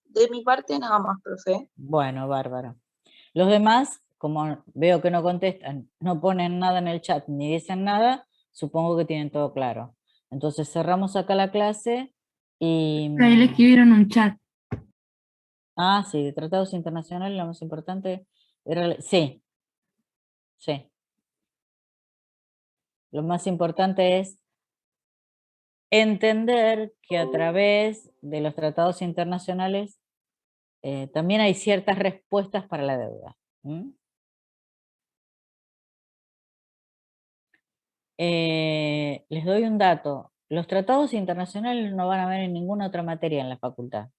De mi parte nada más, profe. Bueno, bárbaro. Los demás, como veo que no contestan, no ponen nada en el chat ni dicen nada, supongo que tienen todo claro. Entonces cerramos acá la clase y... Ahí le escribieron un chat. Ah, sí, de tratados internacionales lo más importante era... Sí, sí. Lo más importante es entender que a través de los tratados internacionales también hay ciertas respuestas para la deuda. Les doy un dato. Los tratados internacionales no van a ver en ninguna otra materia en la facultad.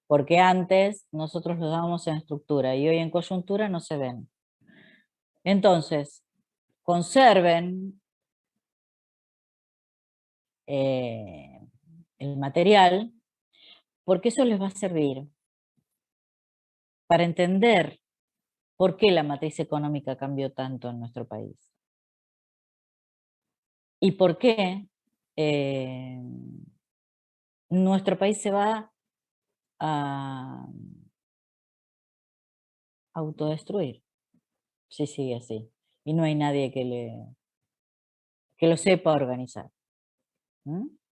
Porque antes nosotros los dábamos en estructura y hoy en coyuntura no se ven. Entonces, conserven el material porque eso les va a servir para entender por qué la matriz económica cambió tanto en nuestro país. Y por qué nuestro país se va a autodestruir si sigue así. Y no hay nadie que lo sepa organizar.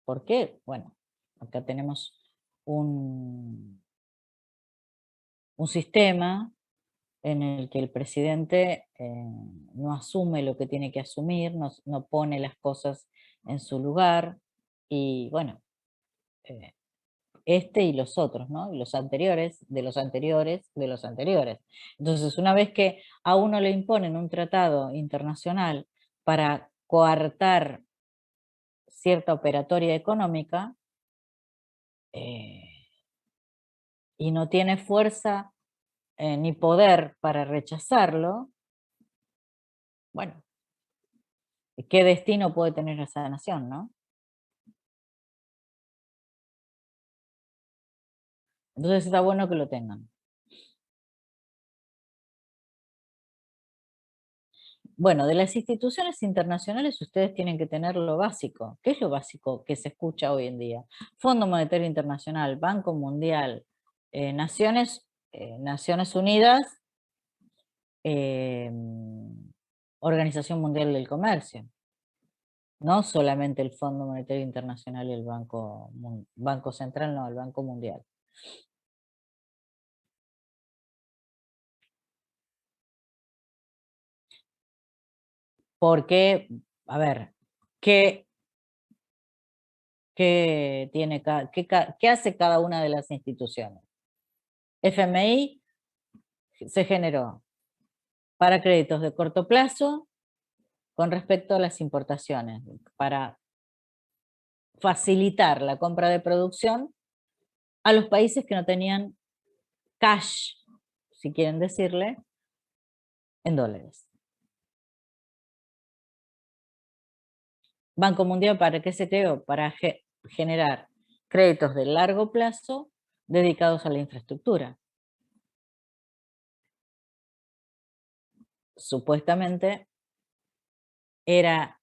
¿Por qué? Bueno, acá tenemos un sistema en el que el presidente no asume lo que tiene que asumir, no pone las cosas en su lugar, y bueno, y los otros, ¿no? Y los anteriores, de los anteriores, de los anteriores. Entonces, una vez que a uno le imponen un tratado internacional para coartar cierta operatoria económica, y no tiene fuerza ni poder para rechazarlo, bueno, ¿qué destino puede tener esa nación, no? Entonces está bueno que lo tengan. Bueno, de las instituciones internacionales ustedes tienen que tener lo básico. ¿Qué es lo básico que se escucha hoy en día? Fondo Monetario Internacional, Banco Mundial, Naciones Unidas, eh, Organización Mundial del Comercio. No solamente el Fondo Monetario Internacional y el Banco Central, no, el Banco Mundial. Porque, a ver, ¿qué qué hace cada una de las instituciones? FMI se generó para créditos de corto plazo con respecto a las importaciones, para facilitar la compra de producción a los países que no tenían cash, si quieren decirle, en dólares. Banco Mundial, ¿para qué se creó? Para generar créditos de largo plazo dedicados a la infraestructura. Supuestamente era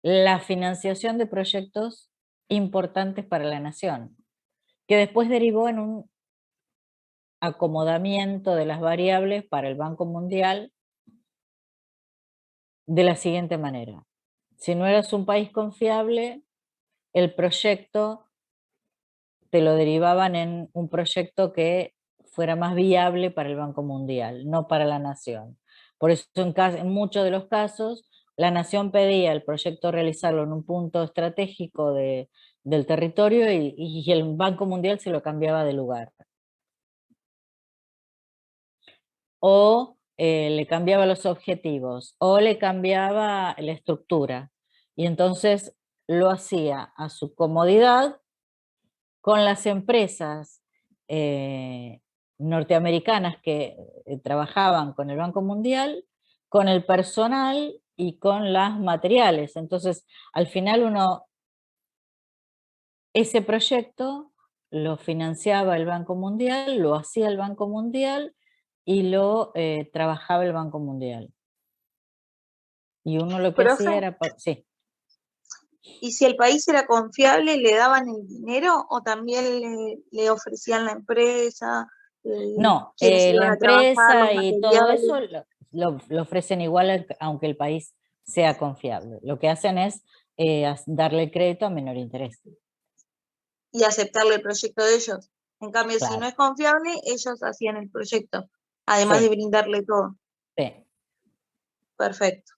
la financiación de proyectos importantes para la nación, que después derivó en un acomodamiento de las variables para el Banco Mundial de la siguiente manera. Si no eras un país confiable, el proyecto te lo derivaban en un proyecto que fuera más viable para el Banco Mundial, no para la nación. Por eso en muchos de los casos la nación pedía el proyecto realizarlo en un punto estratégico del territorio y el Banco Mundial se lo cambiaba de lugar. O le cambiaba los objetivos, o le cambiaba la estructura. Y entonces lo hacía a su comodidad con las empresas norteamericanas que trabajaban con el Banco Mundial, con el personal y con las materiales. Entonces, al final ese proyecto lo financiaba el Banco Mundial, lo hacía el Banco Mundial y lo trabajaba el Banco Mundial. Y uno lo que Profe, hacía era... Sí. ¿y si el país era confiable, le daban el dinero o también le ofrecían la empresa, No, quienes la iban a trabajar, los empresa y todo materiales? eso lo ofrecen igual aunque el país sea confiable. Lo que hacen es darle el crédito a menor interés. Y aceptarle el proyecto de ellos. En cambio, si no Claro, es confiable, ellos hacían el proyecto, además de sí, brindarle todo. sí. Perfecto.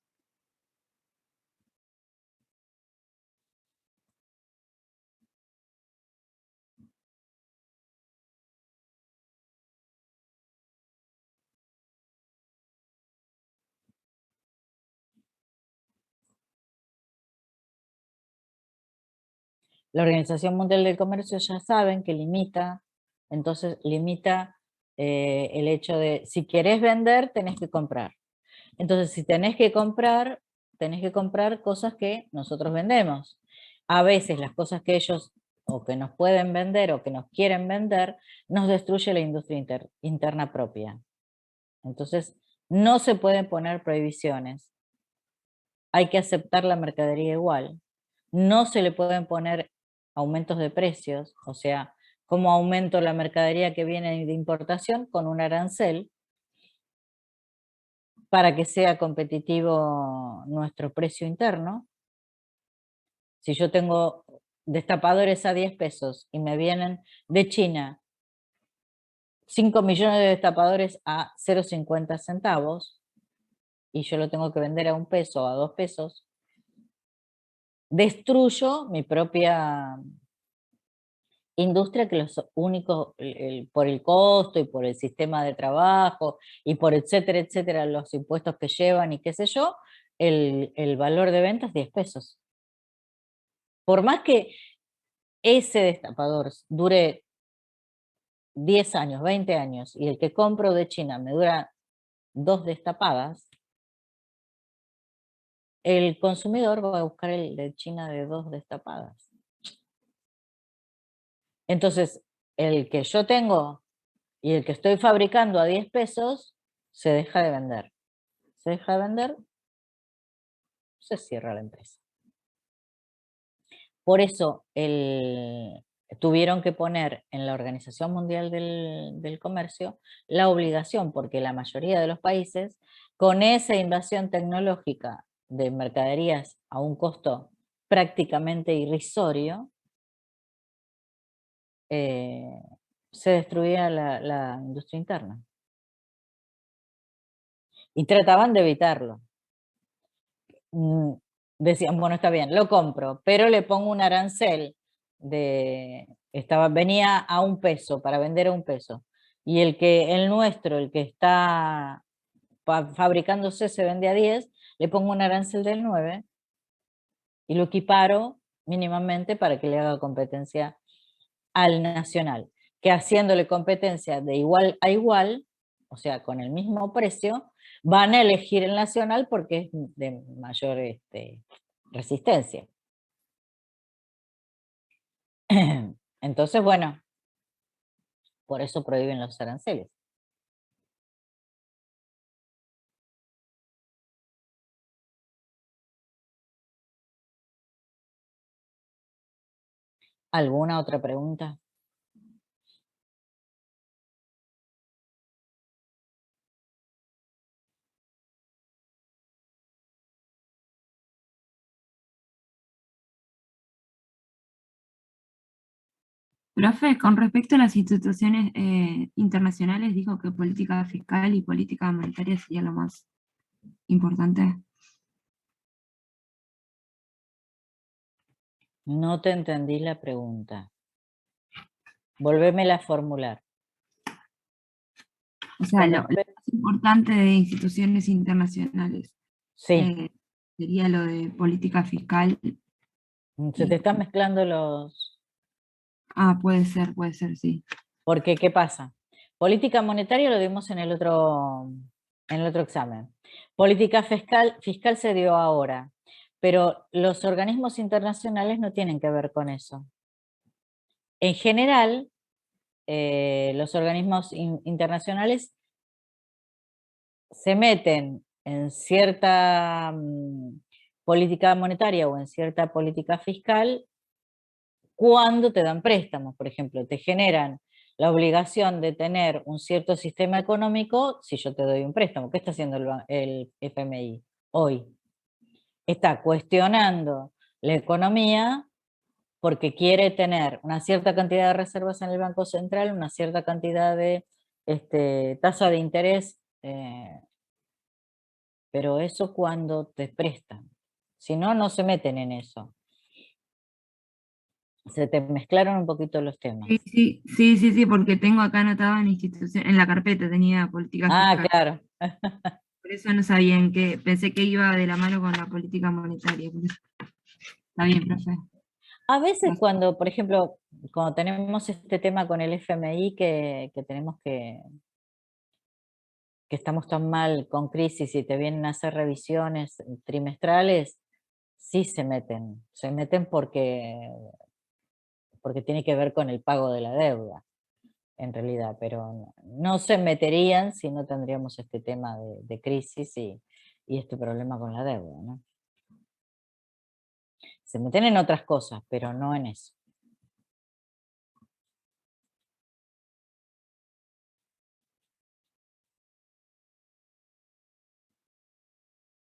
La Organización Mundial del Comercio ya saben que limita, entonces limita el hecho de si querés vender, tenés que comprar. Entonces, si tenés que comprar cosas que nosotros vendemos. A veces las cosas que ellos o que nos pueden vender o que nos quieren vender, nos destruye la industria interna propia. Entonces, no se pueden poner prohibiciones. Hay que aceptar la mercadería igual. No se le pueden poner aumentos de precios, o sea, como aumento la mercadería que viene de importación con un arancel, para que sea competitivo nuestro precio interno. Si yo tengo destapadores a 10 pesos y me vienen de China 5 millones de destapadores a 0,50 centavos y yo lo tengo que vender a 1 peso o a 2 pesos, destruyo mi propia industria, que los únicos, por el costo y por el sistema de trabajo y por etcétera, etcétera, los impuestos que llevan y qué sé yo, el valor de venta es 10 pesos. Por más que ese destapador dure 10 años, 20 años, y el que compro de China me dura 2 destapadas, el consumidor va a buscar el de China de 2 destapadas. Entonces, el que yo tengo y el que estoy fabricando a 10 pesos, se deja de vender. Se deja de vender, se cierra la empresa. Por eso tuvieron que poner en la Organización Mundial del Comercio la obligación, porque la mayoría de los países, con esa invasión tecnológica de mercaderías a un costo prácticamente irrisorio, se destruía la industria interna. Y trataban de evitarlo. Decían, bueno, está bien, lo compro, pero le pongo un arancel venía a 1 peso, para vender a 1 peso. Y el nuestro, el que está fabricándose, se vende a 10, le pongo un arancel del 9 y lo equiparo mínimamente para que le haga competencia al nacional, que haciéndole competencia de igual a igual, o sea, con el mismo precio, van a elegir el nacional porque es de mayor resistencia. Entonces, bueno, por eso prohíben los aranceles. ¿Alguna otra pregunta? Profe, con respecto a las instituciones internacionales, dijo que política fiscal y política monetaria sería lo más importante. No te entendí la pregunta. Volvémela a formular. O sea, Con lo más respecto- importante de instituciones internacionales Sí, sería lo de política fiscal. se te están mezclando los... Ah, puede ser, sí. Porque, ¿qué pasa? Política monetaria lo dimos en el otro examen. Política fiscal se dio ahora, pero los organismos internacionales no tienen que ver con eso. En general, los organismos internacionales se meten en cierta política monetaria o en cierta política fiscal cuando te dan préstamos, por ejemplo, te generan la obligación de tener un cierto sistema económico si yo te doy un préstamo. ¿Qué está haciendo el FMI hoy? Está cuestionando la economía porque quiere tener una cierta cantidad de reservas en el Banco Central, una cierta cantidad de tasa de interés, pero eso cuando te prestan. Si no, no se meten en eso. Se te mezclaron un poquito los temas. Sí, porque tengo acá anotado en institución, en la carpeta tenía política Ah, fiscal. claro. Por eso no sabía en qué, pensé que iba de la mano con la política monetaria. Por eso. Está bien, profe. A veces Gracias. cuando, por ejemplo, cuando tenemos este tema con el FMI que tenemos que estamos tan mal con crisis y te vienen a hacer revisiones trimestrales, sí se meten porque tiene que ver con el pago de la deuda, en realidad, pero no se meterían si no tendríamos este tema de crisis y este problema con la deuda, ¿no? Se meten en otras cosas, pero no en eso.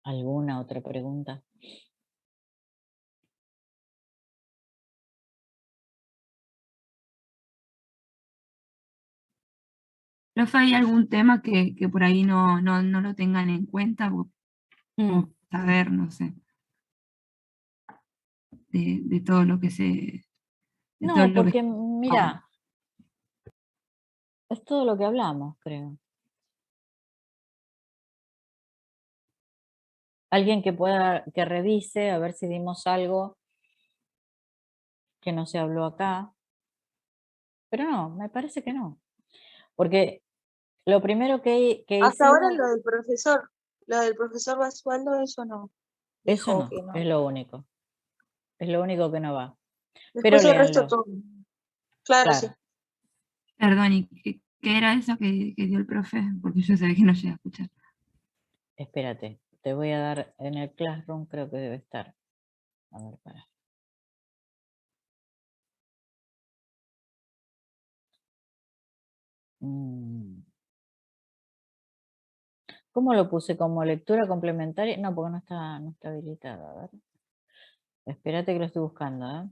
¿Alguna otra pregunta? Profe, ¿hay algún tema que por ahí no lo tengan en cuenta? Como saber, no sé, de todo lo que se... de todo No, lo que porque mira, es todo lo que hablamos, creo. Alguien que revise a ver si dimos algo que no se habló acá. Pero no, me parece que no. Porque lo primero que Hasta ahora hicimos, lo del profesor Basualdo, eso no. eso Dijo no, que no. es lo único. Es lo único que no va. Pero Después el resto léanlo, todo. Claro, sí. claro. Perdón, ¿y qué era eso que dio el profe? Porque yo sabía que no llegué a escuchar. Espérate, te voy a dar en el Classroom, creo que debe estar. A ver, para. ¿Cómo lo puse? ¿Como lectura complementaria? No, porque no está habilitado. A ver. Espérate que lo estoy buscando. ¿Eh?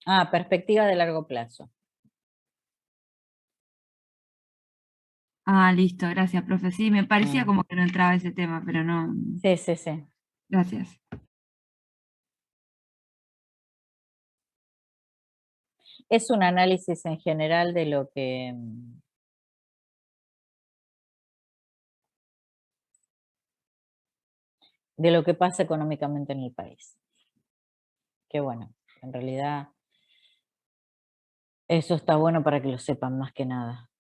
Ah, perspectiva de largo plazo. Ah, listo, gracias, profe. Sí, me parecía Ah. como que no entraba ese tema, pero no. Sí, sí, sí. Gracias. Es un análisis en general de lo que pasa económicamente en el país. Que bueno, en realidad eso está bueno para que lo sepan más que nada.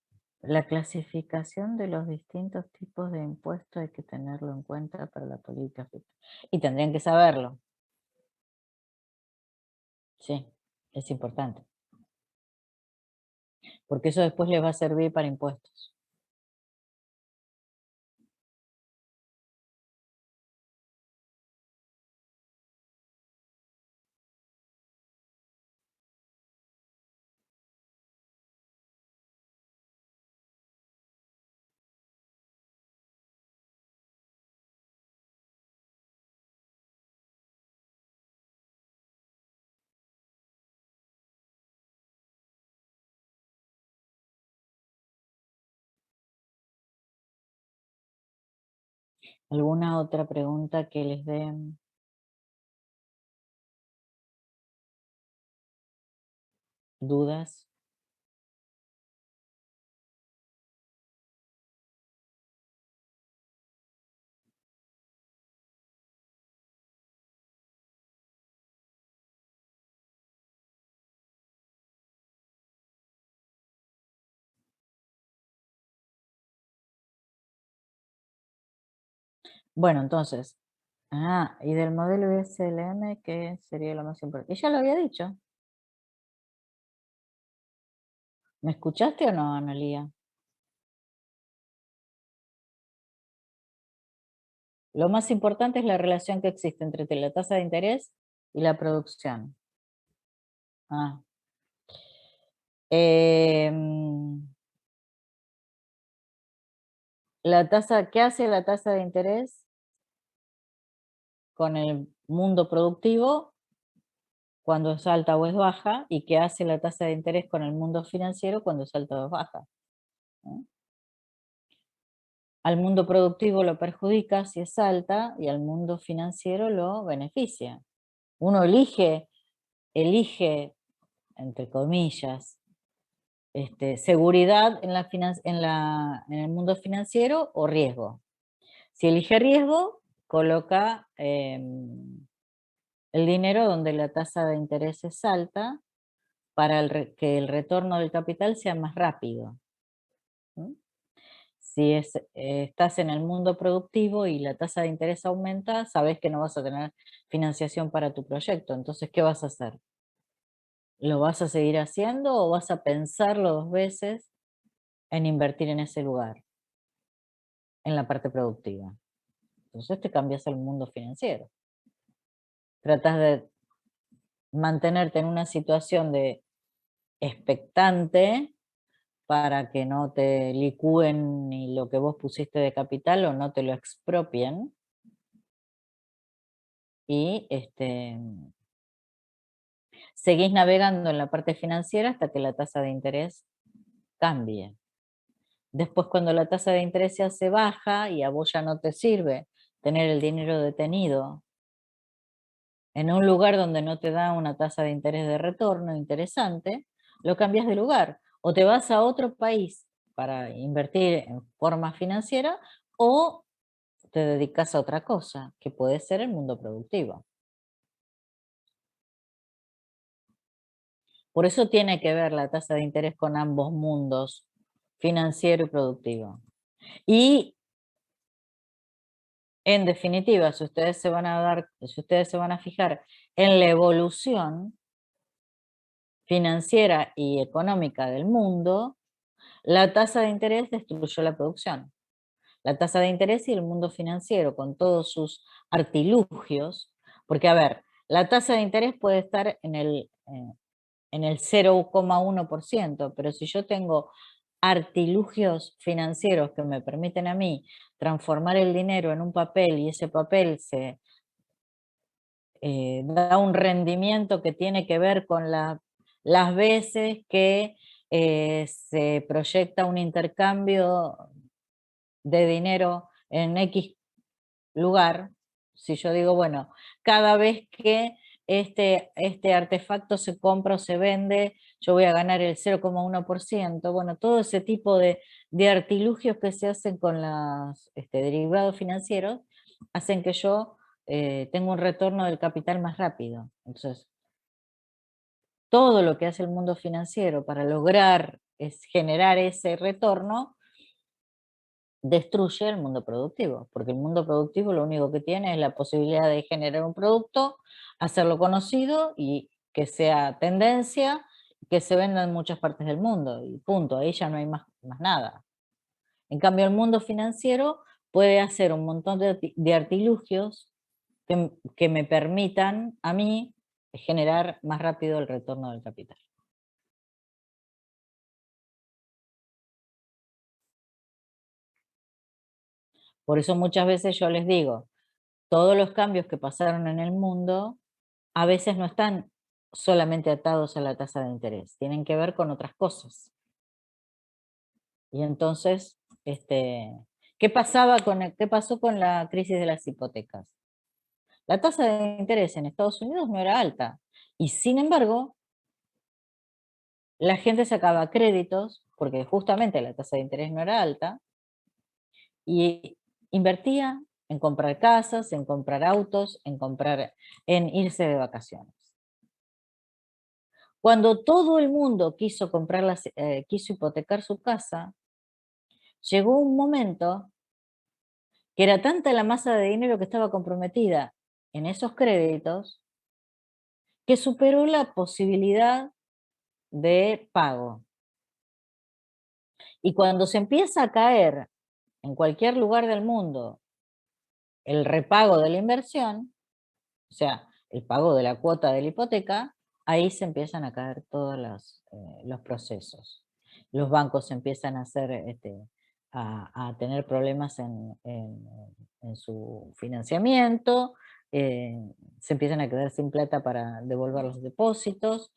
La clasificación de los distintos tipos de impuestos hay que tenerlo en cuenta para la política fiscal. Y tendrían que saberlo. Sí, es importante. Porque eso después les va a servir para impuestos. ¿Alguna otra pregunta que les dé dudas? Bueno, entonces, y del modelo ISLM, ¿qué sería lo más importante? Y ya lo había dicho. ¿Me escuchaste o no, Analía? Lo más importante es la relación que existe entre la tasa de interés y la producción. Ah. ¿Qué hace la tasa de interés con el mundo productivo cuando es alta o es baja? ¿Y qué hace la tasa de interés con el mundo financiero cuando es alta o es baja? ¿No? Al mundo productivo lo perjudica si es alta y al mundo financiero lo beneficia. Uno elige, entre comillas, seguridad en el mundo financiero o riesgo. Si elige riesgo, coloca el dinero donde la tasa de interés es alta para que el retorno del capital sea más rápido. ¿Mm? Si estás en el mundo productivo y la tasa de interés aumenta, sabes que no vas a tener financiación para tu proyecto. Entonces, ¿qué vas a hacer? ¿Lo vas a seguir haciendo o vas a pensarlo 2 veces en invertir en ese lugar, en la parte productiva? Entonces te cambias al mundo financiero. Tratas de mantenerte en una situación de expectante para que no te licúen ni lo que vos pusiste de capital o no te lo expropien. Y seguís navegando en la parte financiera hasta que la tasa de interés cambie. Después, cuando la tasa de interés se hace baja y a vos ya no te sirve tener el dinero detenido en un lugar donde no te da una tasa de interés de retorno interesante, lo cambias de lugar. O te vas a otro país para invertir en forma financiera o te dedicas a otra cosa, que puede ser el mundo productivo. Por eso tiene que ver la tasa de interés con ambos mundos, financiero y productivo. Y en definitiva, si ustedes se van a fijar en la evolución, financiera y económica del mundo, la tasa de interés destruyó la producción. La tasa de interés y el mundo financiero con todos sus artilugios, porque a ver, la tasa de interés puede estar en el 0,1%, pero si yo tengo artilugios financieros que me permiten a mí transformar el dinero en un papel y ese papel se da un rendimiento que tiene que ver con las veces que se proyecta un intercambio de dinero en X lugar, si yo digo, bueno, cada vez que este artefacto se compra o se vende, yo voy a ganar el 0,1%, bueno, todo ese tipo de artilugios que se hacen con los derivados financieros, hacen que yo tenga un retorno del capital más rápido. Entonces, todo lo que hace el mundo financiero para lograr generar ese retorno, destruye el mundo productivo, porque el mundo productivo lo único que tiene es la posibilidad de generar un producto, hacerlo conocido y que sea tendencia, que se venda en muchas partes del mundo, y punto, ahí ya no hay más nada. En cambio, el mundo financiero puede hacer un montón de artilugios que me permitan a mí generar más rápido el retorno del capital. Por eso muchas veces yo les digo, todos los cambios que pasaron en el mundo a veces no están solamente atados a la tasa de interés, tienen que ver con otras cosas. Y entonces, ¿qué pasó con la crisis de las hipotecas? La tasa de interés en Estados Unidos no era alta, y sin embargo, la gente sacaba créditos, porque justamente la tasa de interés no era alta, y invertía en comprar casas, en comprar autos, en irse de vacaciones. Cuando todo el mundo quiso hipotecar su casa, llegó un momento que era tanta la masa de dinero que estaba comprometida en esos créditos que superó la posibilidad de pago. Y cuando se empieza a caer en cualquier lugar del mundo el repago de la inversión, o sea, el pago de la cuota de la hipoteca, ahí se empiezan a caer todos los procesos. Los bancos empiezan a tener problemas en su financiamiento, se empiezan a quedar sin plata para devolver los depósitos,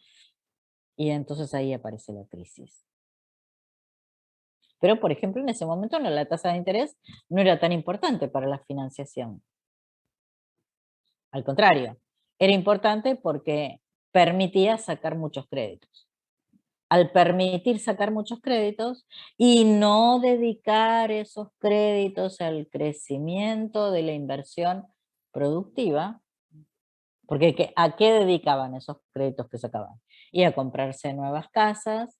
y entonces ahí aparece la crisis. Pero, por ejemplo, en ese momento la tasa de interés no era tan importante para la financiación. Al contrario, era importante porque permitía sacar muchos créditos. Al permitir sacar muchos créditos y no dedicar esos créditos al crecimiento de la inversión productiva, porque ¿a qué dedicaban esos créditos que sacaban? Y a comprarse nuevas casas,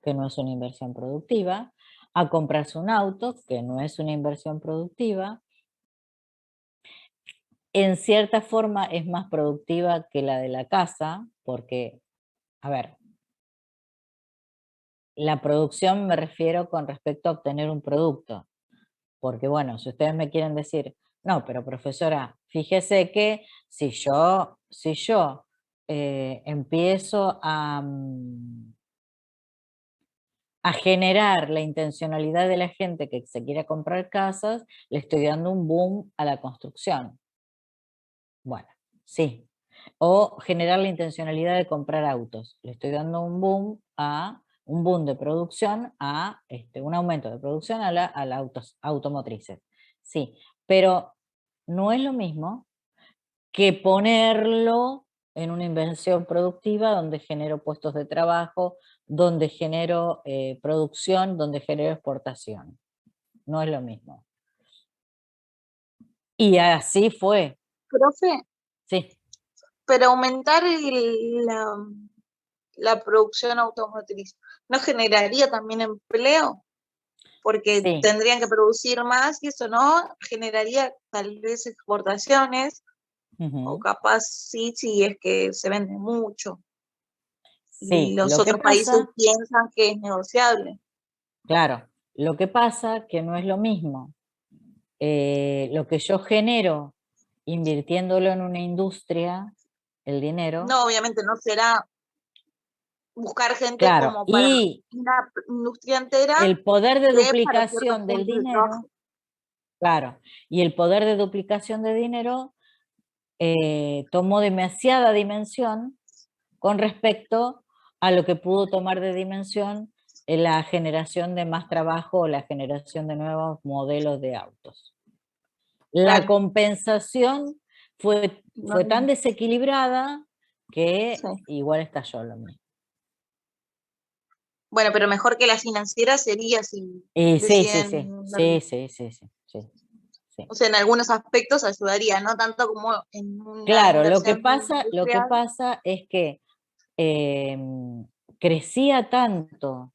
que no es una inversión productiva, a comprarse un auto, que no es una inversión productiva. En cierta forma es más productiva que la de la casa, porque, a ver, la producción me refiero con respecto a obtener un producto, porque bueno, si ustedes me quieren decir, no, pero profesora, fíjese que si yo empiezo a generar la intencionalidad de la gente que se quiera comprar casas, le estoy dando un boom a la construcción. Bueno, sí. O generar la intencionalidad de comprar autos. Le estoy dando un boom de producción, un aumento de producción a las automotrices. Sí, pero no es lo mismo que ponerlo en una inversión productiva donde genero puestos de trabajo, donde genero producción, donde genero exportación. No es lo mismo. Y así fue. Profe, Sí. pero aumentar la producción automotriz, ¿no generaría también empleo? Porque Sí. tendrían que producir más y eso no generaría tal vez exportaciones, o capaz sí, si es que se vende mucho. Sí, los lo que otros países pasa, piensan que es negociable. claro, lo que pasa que no es lo mismo. Lo que yo genero invirtiéndolo en una industria, el dinero, No, obviamente no será buscar gente claro, como para y una industria entera el poder de que para ciertos duplicación del puntos de trabajo. dinero, claro, y el poder de duplicación de dinero tomó demasiada dimensión con respecto a lo que pudo tomar de dimensión en la generación de más trabajo o la generación de nuevos modelos de autos. La Claro. compensación fue No, tan desequilibrada que sí. igual estalló lo mismo. Bueno, pero mejor que la financiera sería si Sí, sí, deciden sí, darle. sí. O sea, en algunos aspectos ayudaría, no tanto como en una Claro, inversión lo que industrial. pasa es que crecía tanto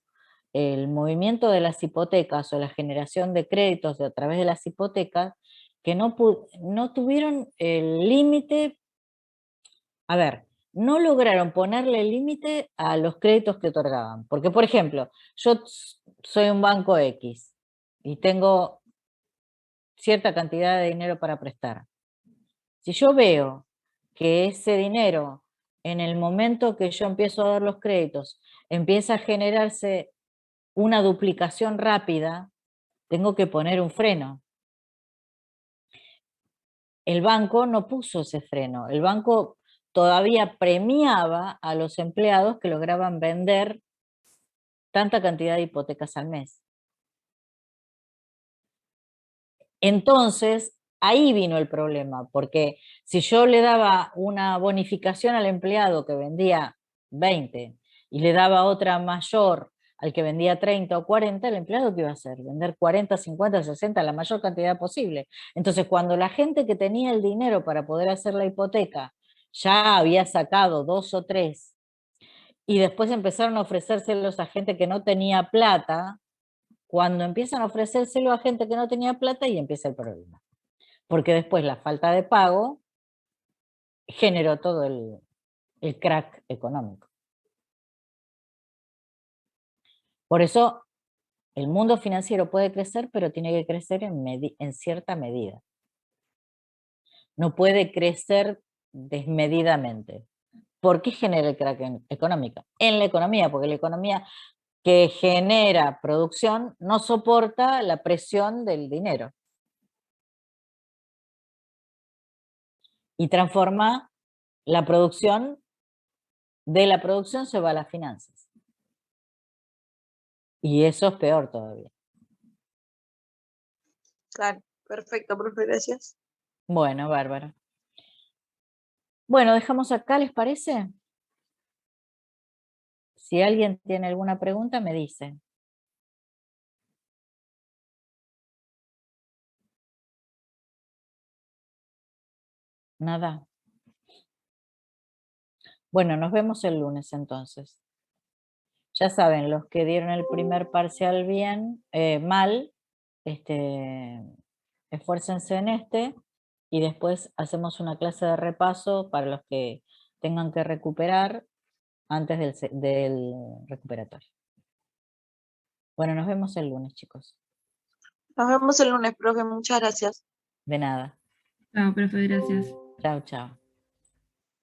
el movimiento de las hipotecas o la generación de créditos a través de las hipotecas que no tuvieron el límite, a ver, no lograron ponerle límite a los créditos que otorgaban. Porque, por ejemplo, yo soy un banco X y tengo cierta cantidad de dinero para prestar. Si yo veo que ese dinero, en el momento que yo empiezo a dar los créditos, empieza a generarse una duplicación rápida, tengo que poner un freno. El banco no puso ese freno. El banco todavía premiaba a los empleados que lograban vender tanta cantidad de hipotecas al mes. Entonces, ahí vino el problema, porque si yo le daba una bonificación al empleado que vendía 20 y le daba otra mayor al que vendía 30 o 40, el empleado ¿qué iba a hacer? Vender 40, 50, 60, la mayor cantidad posible. Entonces, cuando la gente que tenía el dinero para poder hacer la hipoteca ya había sacado 2 o 3 y después empezaron a ofrecérselos a gente que no tenía plata, cuando empiezan a ofrecérselo a gente que no tenía plata y empieza el problema. Porque después la falta de pago generó todo el crack económico. Por eso el mundo financiero puede crecer, pero tiene que crecer en cierta medida. No puede crecer desmedidamente. ¿Por qué genera el crack económico? En la economía, porque la economía que genera producción no soporta la presión del dinero. Y transforma la producción, de la producción se va a las finanzas. Y eso es peor todavía. Claro, perfecto, profe, gracias. Bueno, bárbaro. Bueno, dejamos acá, ¿les parece? Si alguien tiene alguna pregunta, me dice. Nada. Bueno, nos vemos el lunes entonces. Ya saben, los que dieron el primer parcial bien, mal, esfuércense en este y después hacemos una clase de repaso para los que tengan que recuperar antes del recuperatorio. Bueno, nos vemos el lunes, chicos. Nos vemos el lunes, profe, muchas gracias. De nada. Chao, profe, gracias. Chao, chao.